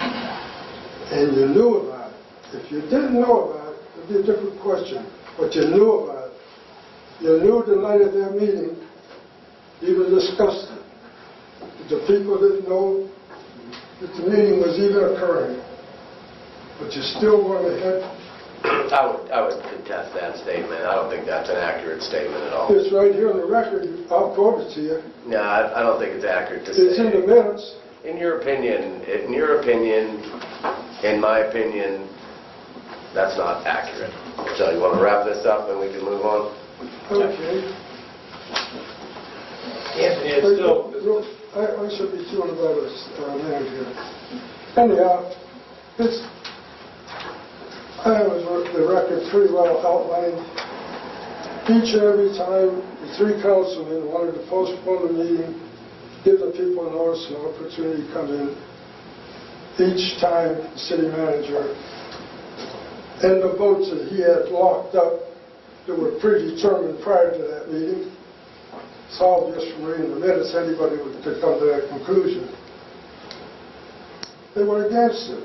And you knew about it. If you didn't know about it, it'd be a different question, but you knew about it. You knew the night of their meeting, even discussed it. The people didn't know that the meeting was even occurring, but you still went ahead. I would contest that statement. I don't think that's an accurate statement at all. It's right here on the record. I'll quote it to you. No, I don't think it's accurate to say. It's in the minutes. In your opinion, in my opinion, that's not accurate. So you want to wrap this up and we can move on? Okay. Anthony, it's still... I should be doing about a minute here. Anyhow, I have the record pretty well outlined. Each and every time the three councilmen wanted to postpone the meeting, give the people a notice and opportunity to come in. Each time the city manager and the votes that he had locked up that were predetermined prior to that meeting. It's all just from reading the minutes, anybody could come to that conclusion. They were against it.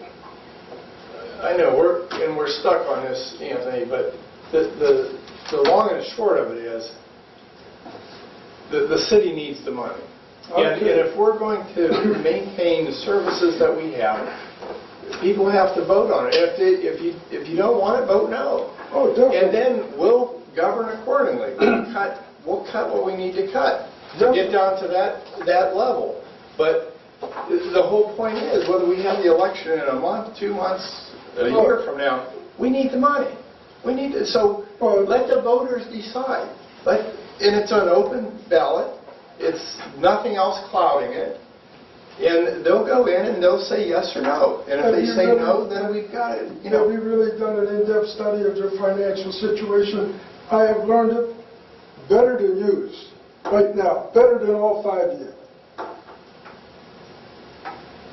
I know, we're stuck on this, Anthony, but the long and short of it is, the city needs the money. And if we're going to maintain the services that we have, people have to vote on it. If you don't want it, vote no. Oh, definitely. And then we'll govern accordingly. We'll cut what we need to cut to get down to that level. But the whole point is, whether we have the election in a month, 2 months, a year from now, we need the money. We need to, so let the voters decide. And it's an open ballot. It's nothing else clouding it. And they'll go in and they'll say yes or no. And if they say no, then we've got it. Have you really done an in-depth study of your financial situation? I have learned it better than yours right now, better than all 5 of you.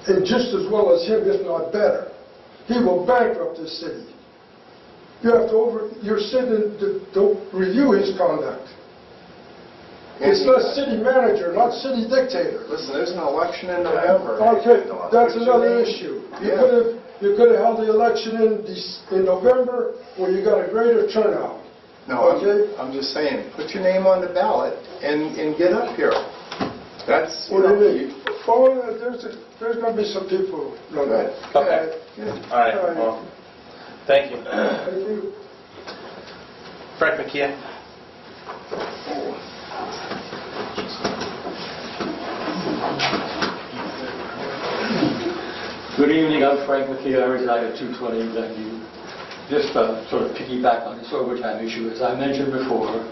And just as well as him, if not better. He will bankrupt this city. You have to you're sitting to review his conduct. It's not city manager, not city dictator. Listen, there's an election in November. Okay, that's another issue. You could have held the election in November where you got a greater turnout. No, I'm just saying, put your name on the ballot and get up here. That's what do you mean? Oh, there's going to be some people. Good. Okay. All right. Well, thank you. Thank you. Frank McKeon. Good evening, I'm Frank McKee, I reside at 220 Glenview. Just sort of piggyback on this overtime issue, as I mentioned before,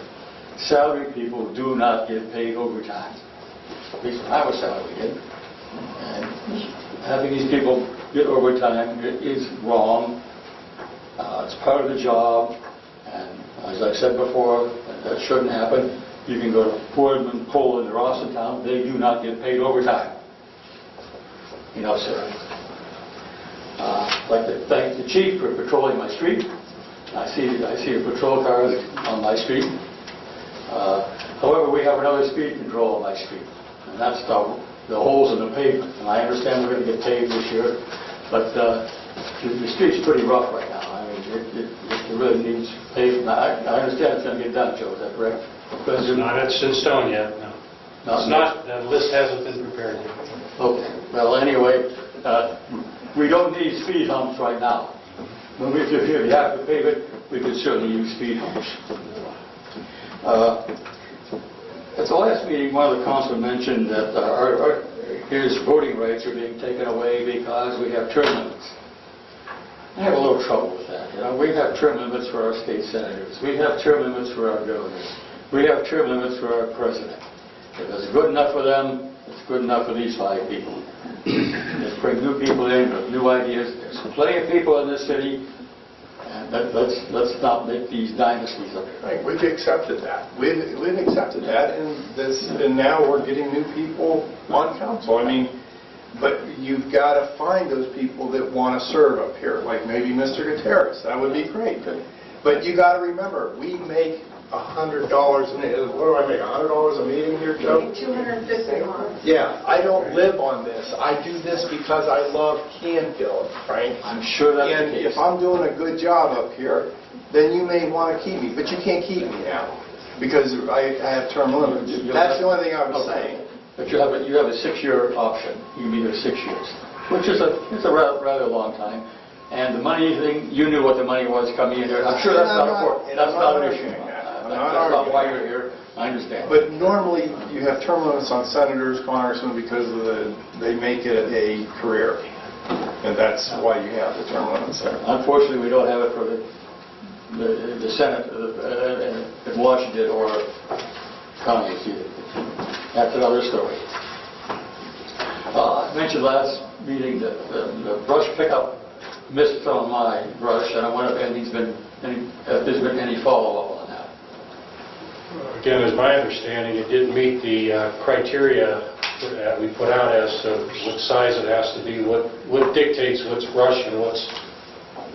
salaried people do not get paid overtime. At least when I was salaried. And having these people get overtime is wrong. It's part of the job, and as I said before, that shouldn't happen. You can go to Boardman, Poland, or Austintown, they do not get paid overtime. Enough said. I'd like to thank the chief for patrolling my street. I see a patrol car on my street. However, we have another speed control on my street, and that's the holes in the pavement. And I understand we're going to get paved this year, but the street's pretty rough right now. I mean, it really needs pavement. I understand it's going to get done, Joe. Is that correct? It's not in stone yet, no. It's not, the list hasn't been prepared yet. Okay. Well, anyway, we don't need speed humps right now. When we do here, you have to pave it, we could certainly use speed humps. At the last meeting, one of the councilmen mentioned that his voting rights are being taken away because we have term limits. I have a little trouble with that. You know, we have term limits for our state senators. We have term limits for our governors. We have term limits for our president. If it's good enough for them, it's good enough for these 5 people. Let's bring new people in with new ideas. There's plenty of people in this city, and let's not make these dynasties up here. Right, we've accepted that. We've accepted that, and now we're getting new people on council. I mean, but you've got to find those people that want to serve up here, like maybe Mr. Gutierrez. That would be great. But you got to remember, we make $100 a meeting. What do I make, $100 a meeting here, Joe? 250 a month. Yeah, I don't live on this. I do this because I love Canfield, Frank. I'm sure that's And the case. if I'm doing a good job up here, then you may want to keep me, but you can't keep me now because I have term limits. That's the only thing I was saying. But you have a 6-year option. You can be there 6 years, which is it's a rather long time. And the money thing, you knew what the money was coming in there. I'm sure that's not important. That's not an issue. That's not why you're here. I understand. But normally, you have term limits on senators, congressmen, because they make it a career. And that's why you have the term limits there. Unfortunately, we don't have it for the Senate in Washington or Congress either. That's another story. I mentioned last meeting that the brush pickup missed some of my brush, and I wonder if there's been any follow-up on that. Again, as my understanding, it didn't meet the criteria that we put out as to what size it has to be, what dictates what's brush and what's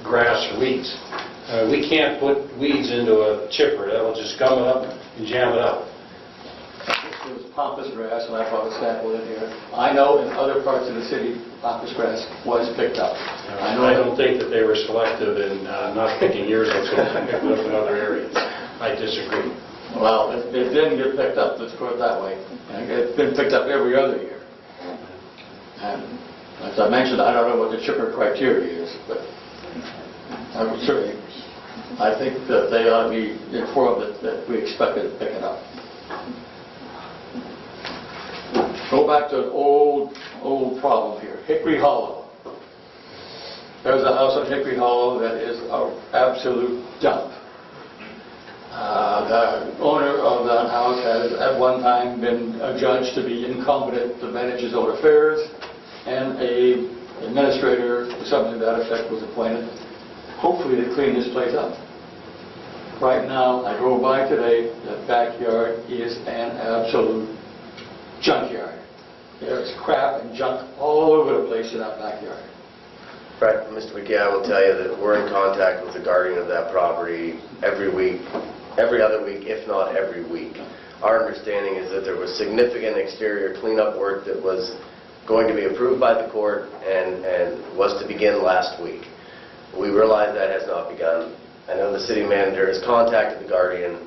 grass or weeds. We can't put weeds into a chipper. That'll just gum it up and jam it up. It was pampas grass, and I brought a sample in here. I know in other parts of the city, pampas grass was picked up. I don't think that they were selective in not picking yours up, so they picked it up in other areas. I disagree. Well, it didn't get picked up, let's put it that way. And it's been picked up every other year. And as I mentioned, I don't know what the chipper criteria is, but I would certainly, I think that they ought to be informed that we expected to pick it up. Go back to an old problem here, Hickory Hollow. There's a house on Hickory Hollow that is an absolute dump. The owner of that house has at one time been adjudged to be incompetent to manage his own affairs, and an administrator, something to that effect, was appointed, hopefully to clean this place up. Right now, I drove by today, the backyard is an absolute junkyard. There's crap and junk all over the place in that backyard. Right, Mr. McKee, I will tell you that we're in contact with the guardian of that property every week, every other week, if not every week. Our understanding is that there was significant exterior cleanup work that was going to be approved by the court and was to begin last week. We realize that has not begun. I know the city manager has contacted the guardian,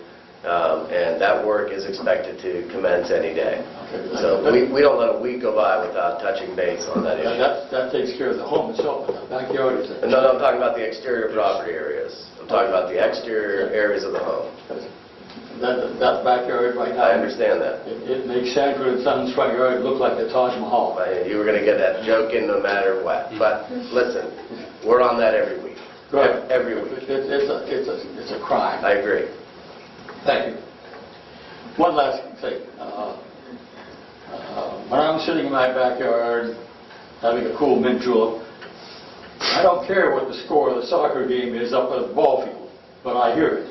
and that work is expected to commence any day. So we don't let a week go by without touching base on that issue. That takes care of the home itself, but the backyard is... No, I'm talking about the exterior property areas. I'm talking about the exterior areas of the home. That backyard right now... I understand that. It makes Sanford and Sons' front yard look like the Taj Mahal. You were going to get that joke in no matter what. But listen, we're on that every week. Right. Every week. It's a crime. I agree. Thank you. One last thing. When I'm sitting in my backyard having a cool mint julep, I don't care what the score of the soccer game is up at the ball field, but I hear it.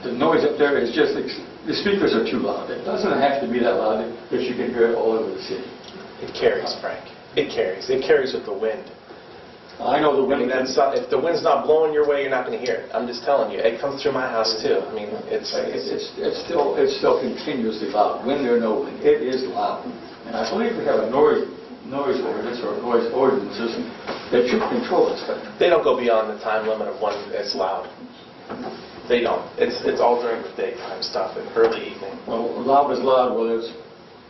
The noise up there is just, the speakers are too loud. It doesn't have to be that loud that you can hear it all over the city. It carries, Frank. It carries. It carries with the wind. I know the wind. If the wind's not blowing your way, you're not going to hear it. I'm just telling you. It comes through my house too. I mean, it's still continuously loud. Wind or no wind, it is loud. And I believe we have a noise ordinance or noise ordinances that should control this thing. They don't go beyond the time limit of when it's loud. They don't. It's all during the daytime stuff and early evening. Well, loud is loud, whether it's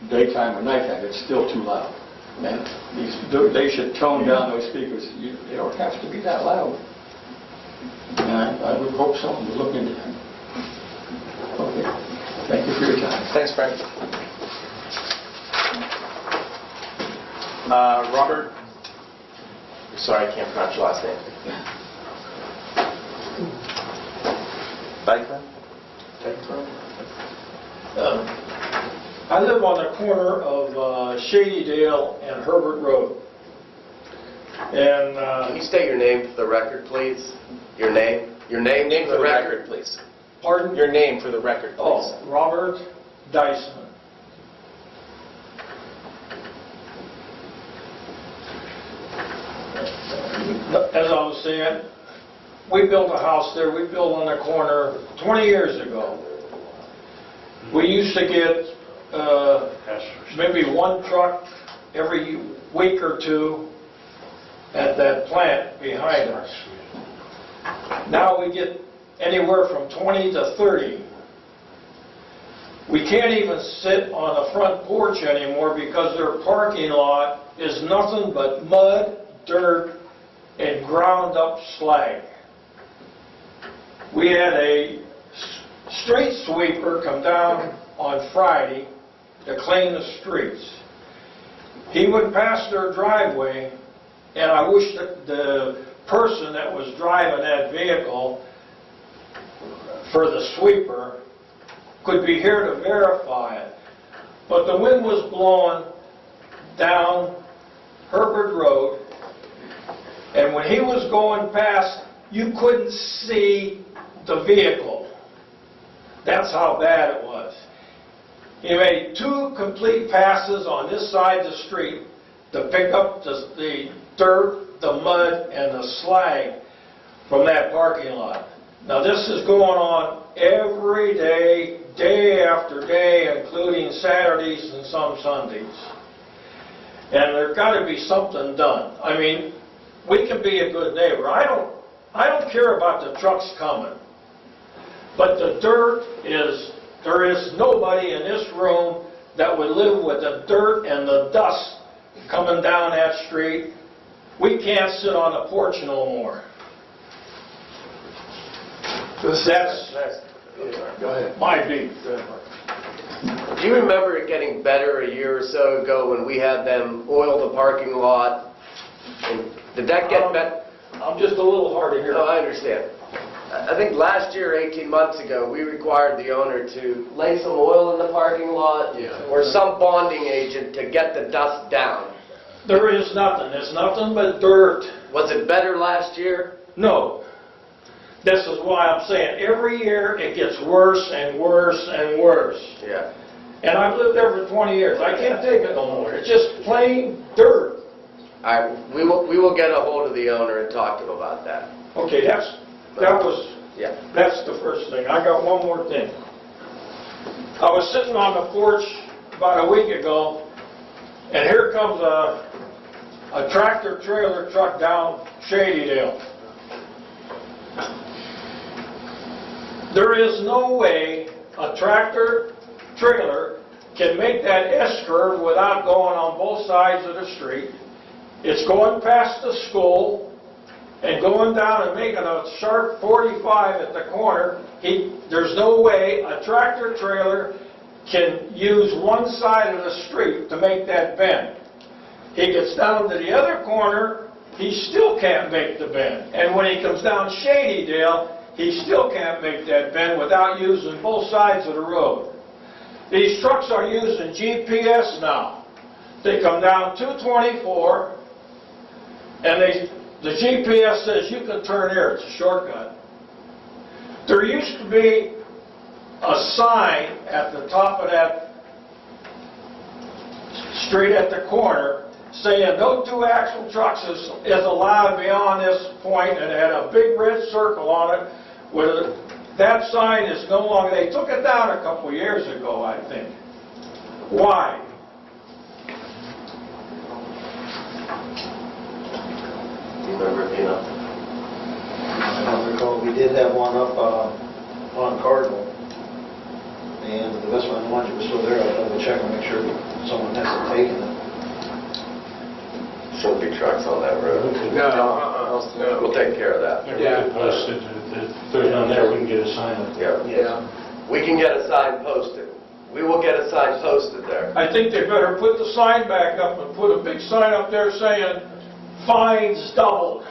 daytime or nighttime. It's still too loud. And they should tone down those speakers. They don't have to be that loud. And I would hope someone would look into that. Okay. Thank you for your time. Thanks, Frank. Robert, sorry, I can't pronounce your last name. Dykeman? I live on the corner of Shadydale and Herbert Road. And Can you state your name for the record, please? Your name? Your name for the record, please. Pardon? Your name for the record, please. Oh, Robert Dyson. As I was saying, we built a house there, we built on the corner 20 years ago. We used to get maybe one truck every week or two at that plant behind us. Now we get anywhere from 20 to 30. We can't even sit on the front porch anymore because their parking lot is nothing but mud, dirt, and ground up slag. We had a street sweeper come down on Friday to clean the streets. He would pass their driveway, and I wish that the person that was driving that vehicle for the sweeper could be here to verify it. But the wind was blowing down Herbert Road, and when he was going past, you couldn't see the vehicle. That's how bad it was. He made 2 complete passes on this side of the street to pick up the dirt, the mud, and the slag from that parking lot. Now this is going on every day, day after day, including Saturdays and some Sundays. And there's got to be something done. I mean, we can be a good neighbor. I don't care about the trucks coming. But the dirt is, there is nobody in this room that would live with the dirt and the dust coming down that street. We can't sit on the porch no more. That's Go ahead. my beef. Do you remember it getting better a year or so ago when we had them oil the parking lot? And did that get better? I'm just a little hard to hear. No, I understand. I think last year, 18 months ago, we required the owner to lay some oil in the parking lot or some bonding agent to get the dust down. There is nothing. It's nothing but dirt. Was it better last year? No. This is why I'm saying every year it gets worse and worse and worse. Yeah. And I've lived there for 20 years. I can't take it no more. It's just plain dirt. All right, we will get a hold of the owner and talk to him about that. Okay, that's the first thing. I got one more thing. I was sitting on the porch about a week ago, and here comes a tractor trailer truck down Shadydale. There is no way a tractor trailer can make that S-curve without going on both sides of the street. It's going past the school and going down and making a sharp 45 at the corner. There's no way a tractor trailer can use one side of the street to make that bend. He gets down to the other corner, he still can't make the bend. And when he comes down Shadydale, he still can't make that bend without using both sides of the road. These trucks are using GPS now. They come down 224, and the GPS says you can turn here, it's a shortcut. There used to be a sign at the top of that street at the corner saying no 2-axle trucks is allowed beyond this point, and it had a big red circle on it. That sign is no longer, they took it down a couple years ago, I think. Why? Do you remember, I don't recall, we did have one up on Cardinal, and the best one ones that were still there, I'll double check and make sure someone hasn't taken it. Shouldn't be trucks on that road. No. We'll take care of that. Yeah. Posted, if they're down there, we can get a sign up. Yeah. We can get a sign posted. We will get a sign posted there. I think they better put the sign back up and put a big sign up there saying, fines doubled.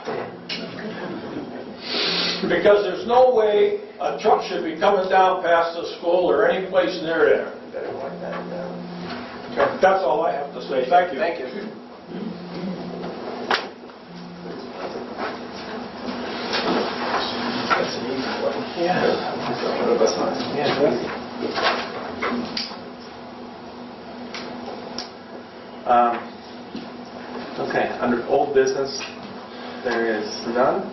Because there's no way a truck should be coming down past the school or any place near there. Better mark that down. Okay, that's all I have to say. Thank you. Thank you. Okay, under old business, there is none.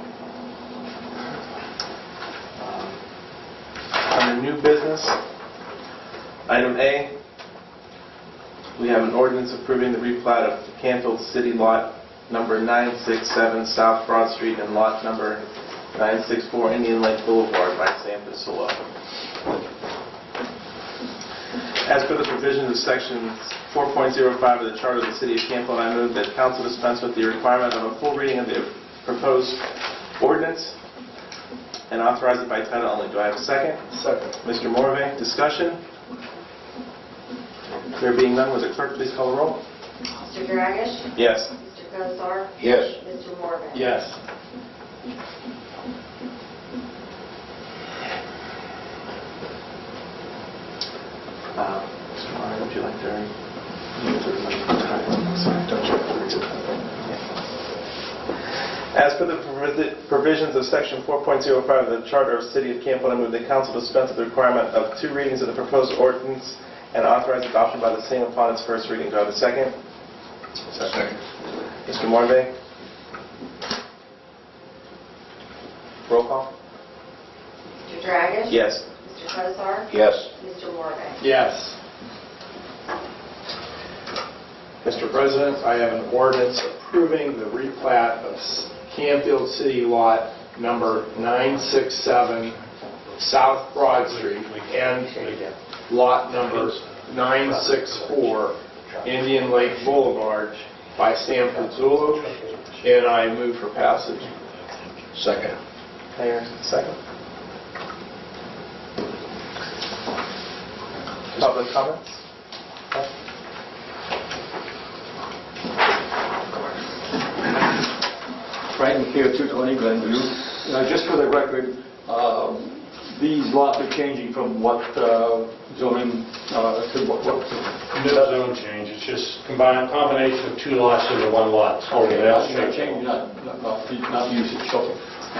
Under new business, item A, we have an ordinance approving the replat of Canfield City Lot number 967 South Broad Street and lot number 964 Indian Lake Boulevard by Sam Pacillo. As per the provisions of section 4.05 of the Charter of the City of Canfield, I move that council dispense with the requirement of a full reading of the proposed ordinance and authorize it by title only. Do I have a second? Second. Mr. Morve, discussion? There being none, will the clerk please call the roll? Mr. Dragish? Yes. Mr. Cosar? Yes. Mr. Morve? Yes. Mr. Morve, would you like to... As per the provisions of section 4.05 of the Charter of the City of Canfield, I move the council dispense with the requirement of 2 readings of the proposed ordinance and authorize adoption by the same upon its first reading. Do I have a second? Second. Mr. Morve? Roll call? Mr. Dragish? Yes. Mr. Cosar? Yes. Mr. Morve? Yes. Mr. President, I have an ordinance approving the replat of Canfield City Lot number 967 South Broad Street and lot number 964 Indian Lake Boulevard by Sam Pacillo, and I move for passage. Second. Mayor, second. Public comments? Frank McKee, 220 Glenview. Just for the record, these lots are changing from what zoning to what? No zone change, it's just combination of 2 lots into 1 lot. Okay, that's change, not usage. Okay.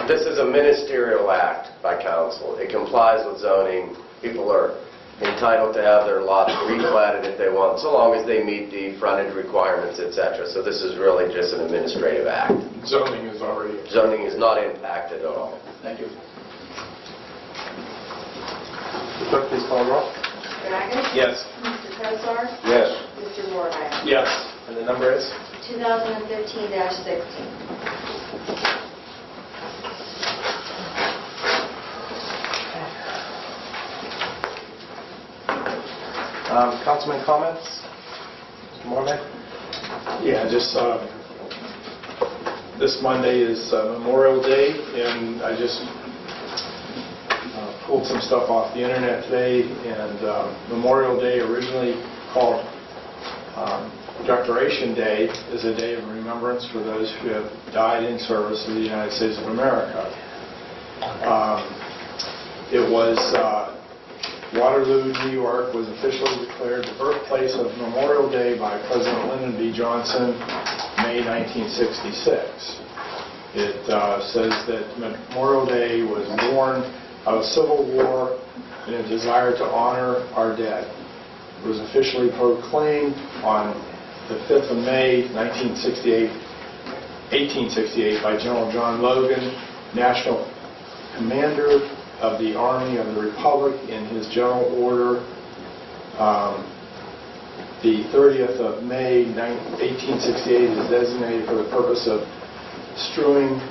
This is a ministerial act by council. It complies with zoning. People are entitled to have their lots replatted if they want, so long as they meet the frontage requirements, etc. So this is really just an administrative act. Zoning is already... Zoning is not impacted at all. Thank you. Clerk, please call the roll. Mr. Dragish? Yes. Mr. Cosar? Yes. Mr. Morve? Yes. And the number is? 2015-16. Councilman comments? Mr. Morve? Yeah, just this Monday is Memorial Day, and I just pulled some stuff off the internet today, and Memorial Day, originally called Decoration Day, is a day of remembrance for those who have died in service of the United States of America. It was Waterloo, New York, was officially declared the birthplace of Memorial Day by President Lyndon B. Johnson, May 1966. It says that Memorial Day was born out of Civil War and a desire to honor our dead. It was officially proclaimed on the 5th of May, 1868 by General John Logan, National Commander of the Army of the Republic, in his general order. The 30th of May, 1868 is designated for the purpose of strewing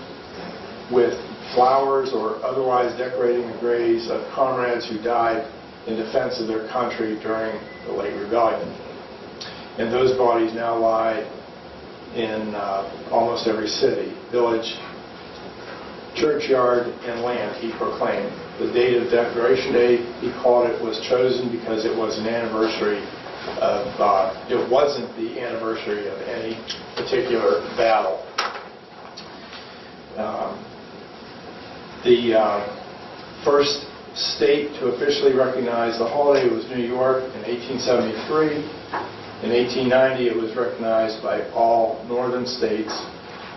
with flowers or otherwise decorating the graves of comrades who died in defense of their country during the late rebellion. And those bodies now lie in almost every city, village, churchyard, and land, he proclaimed. The date of Decoration Day, he called it, was chosen because it was an anniversary of, it wasn't the anniversary of any particular battle. The first state to officially recognize the holiday was New York in 1873. In 1890, it was recognized by all northern states.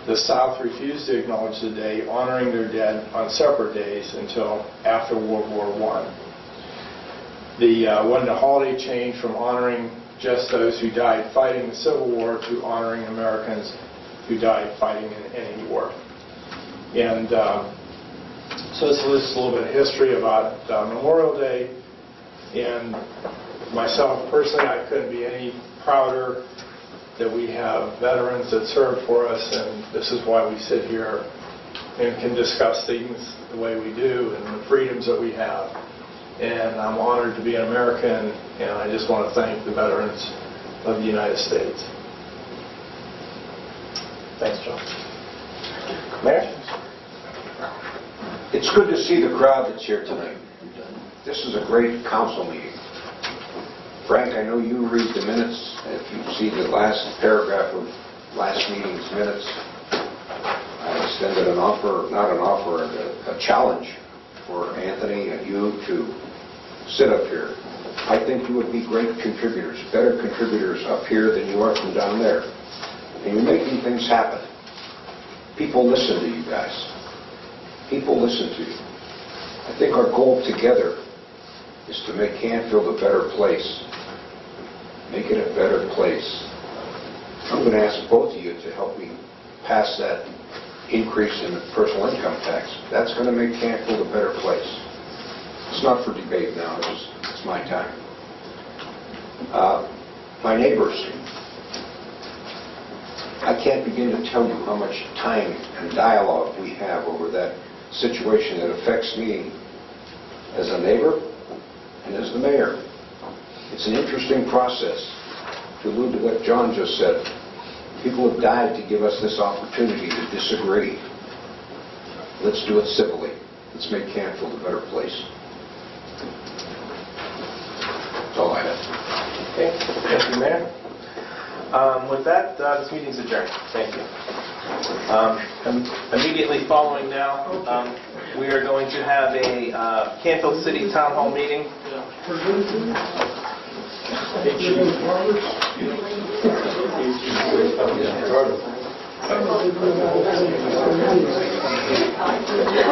The South refused to acknowledge the day, honoring their dead on separate days until after World War I. When the holiday changed from honoring just those who died fighting the Civil War to honoring Americans who died fighting in any war. And So this is a little bit of history about Memorial Day, and myself personally, I couldn't be any prouder that we have veterans that served for us, and this is why we sit here and can discuss things the way we do and the freedoms that we have. And I'm honored to be an American, and I just want to thank the veterans of the United States. Thanks, John. Mayor? It's good to see the crowd that's here tonight. This is a great council meeting. Frank, I know you read the minutes. If you see the last paragraph of last meeting's minutes, I extended an offer, not an offer, a challenge for Anthony and you to sit up here. I think you would be great contributors, better contributors up here than you are from down there. And you're making things happen. People listen to you guys. People listen to you. I think our goal together is to make Canfield a better place. Make it a better place. I'm going to ask both of you to help me pass that increase in the personal income tax. That's going to make Canfield a better place. It's not for debate now. It's my time. My neighbors, I can't begin to tell you how much time and dialogue we have over that situation that affects me as a neighbor and as the mayor. It's an interesting process. To allude to what John just said, people have died to give us this opportunity to disagree. Let's do it civilly. Let's make Canfield a better place. That's all I have. Okay, thank you, Mayor. With that, this meeting's adjourned. Thank you. Immediately following now, we are going to have a Canfield City Town Hall meeting.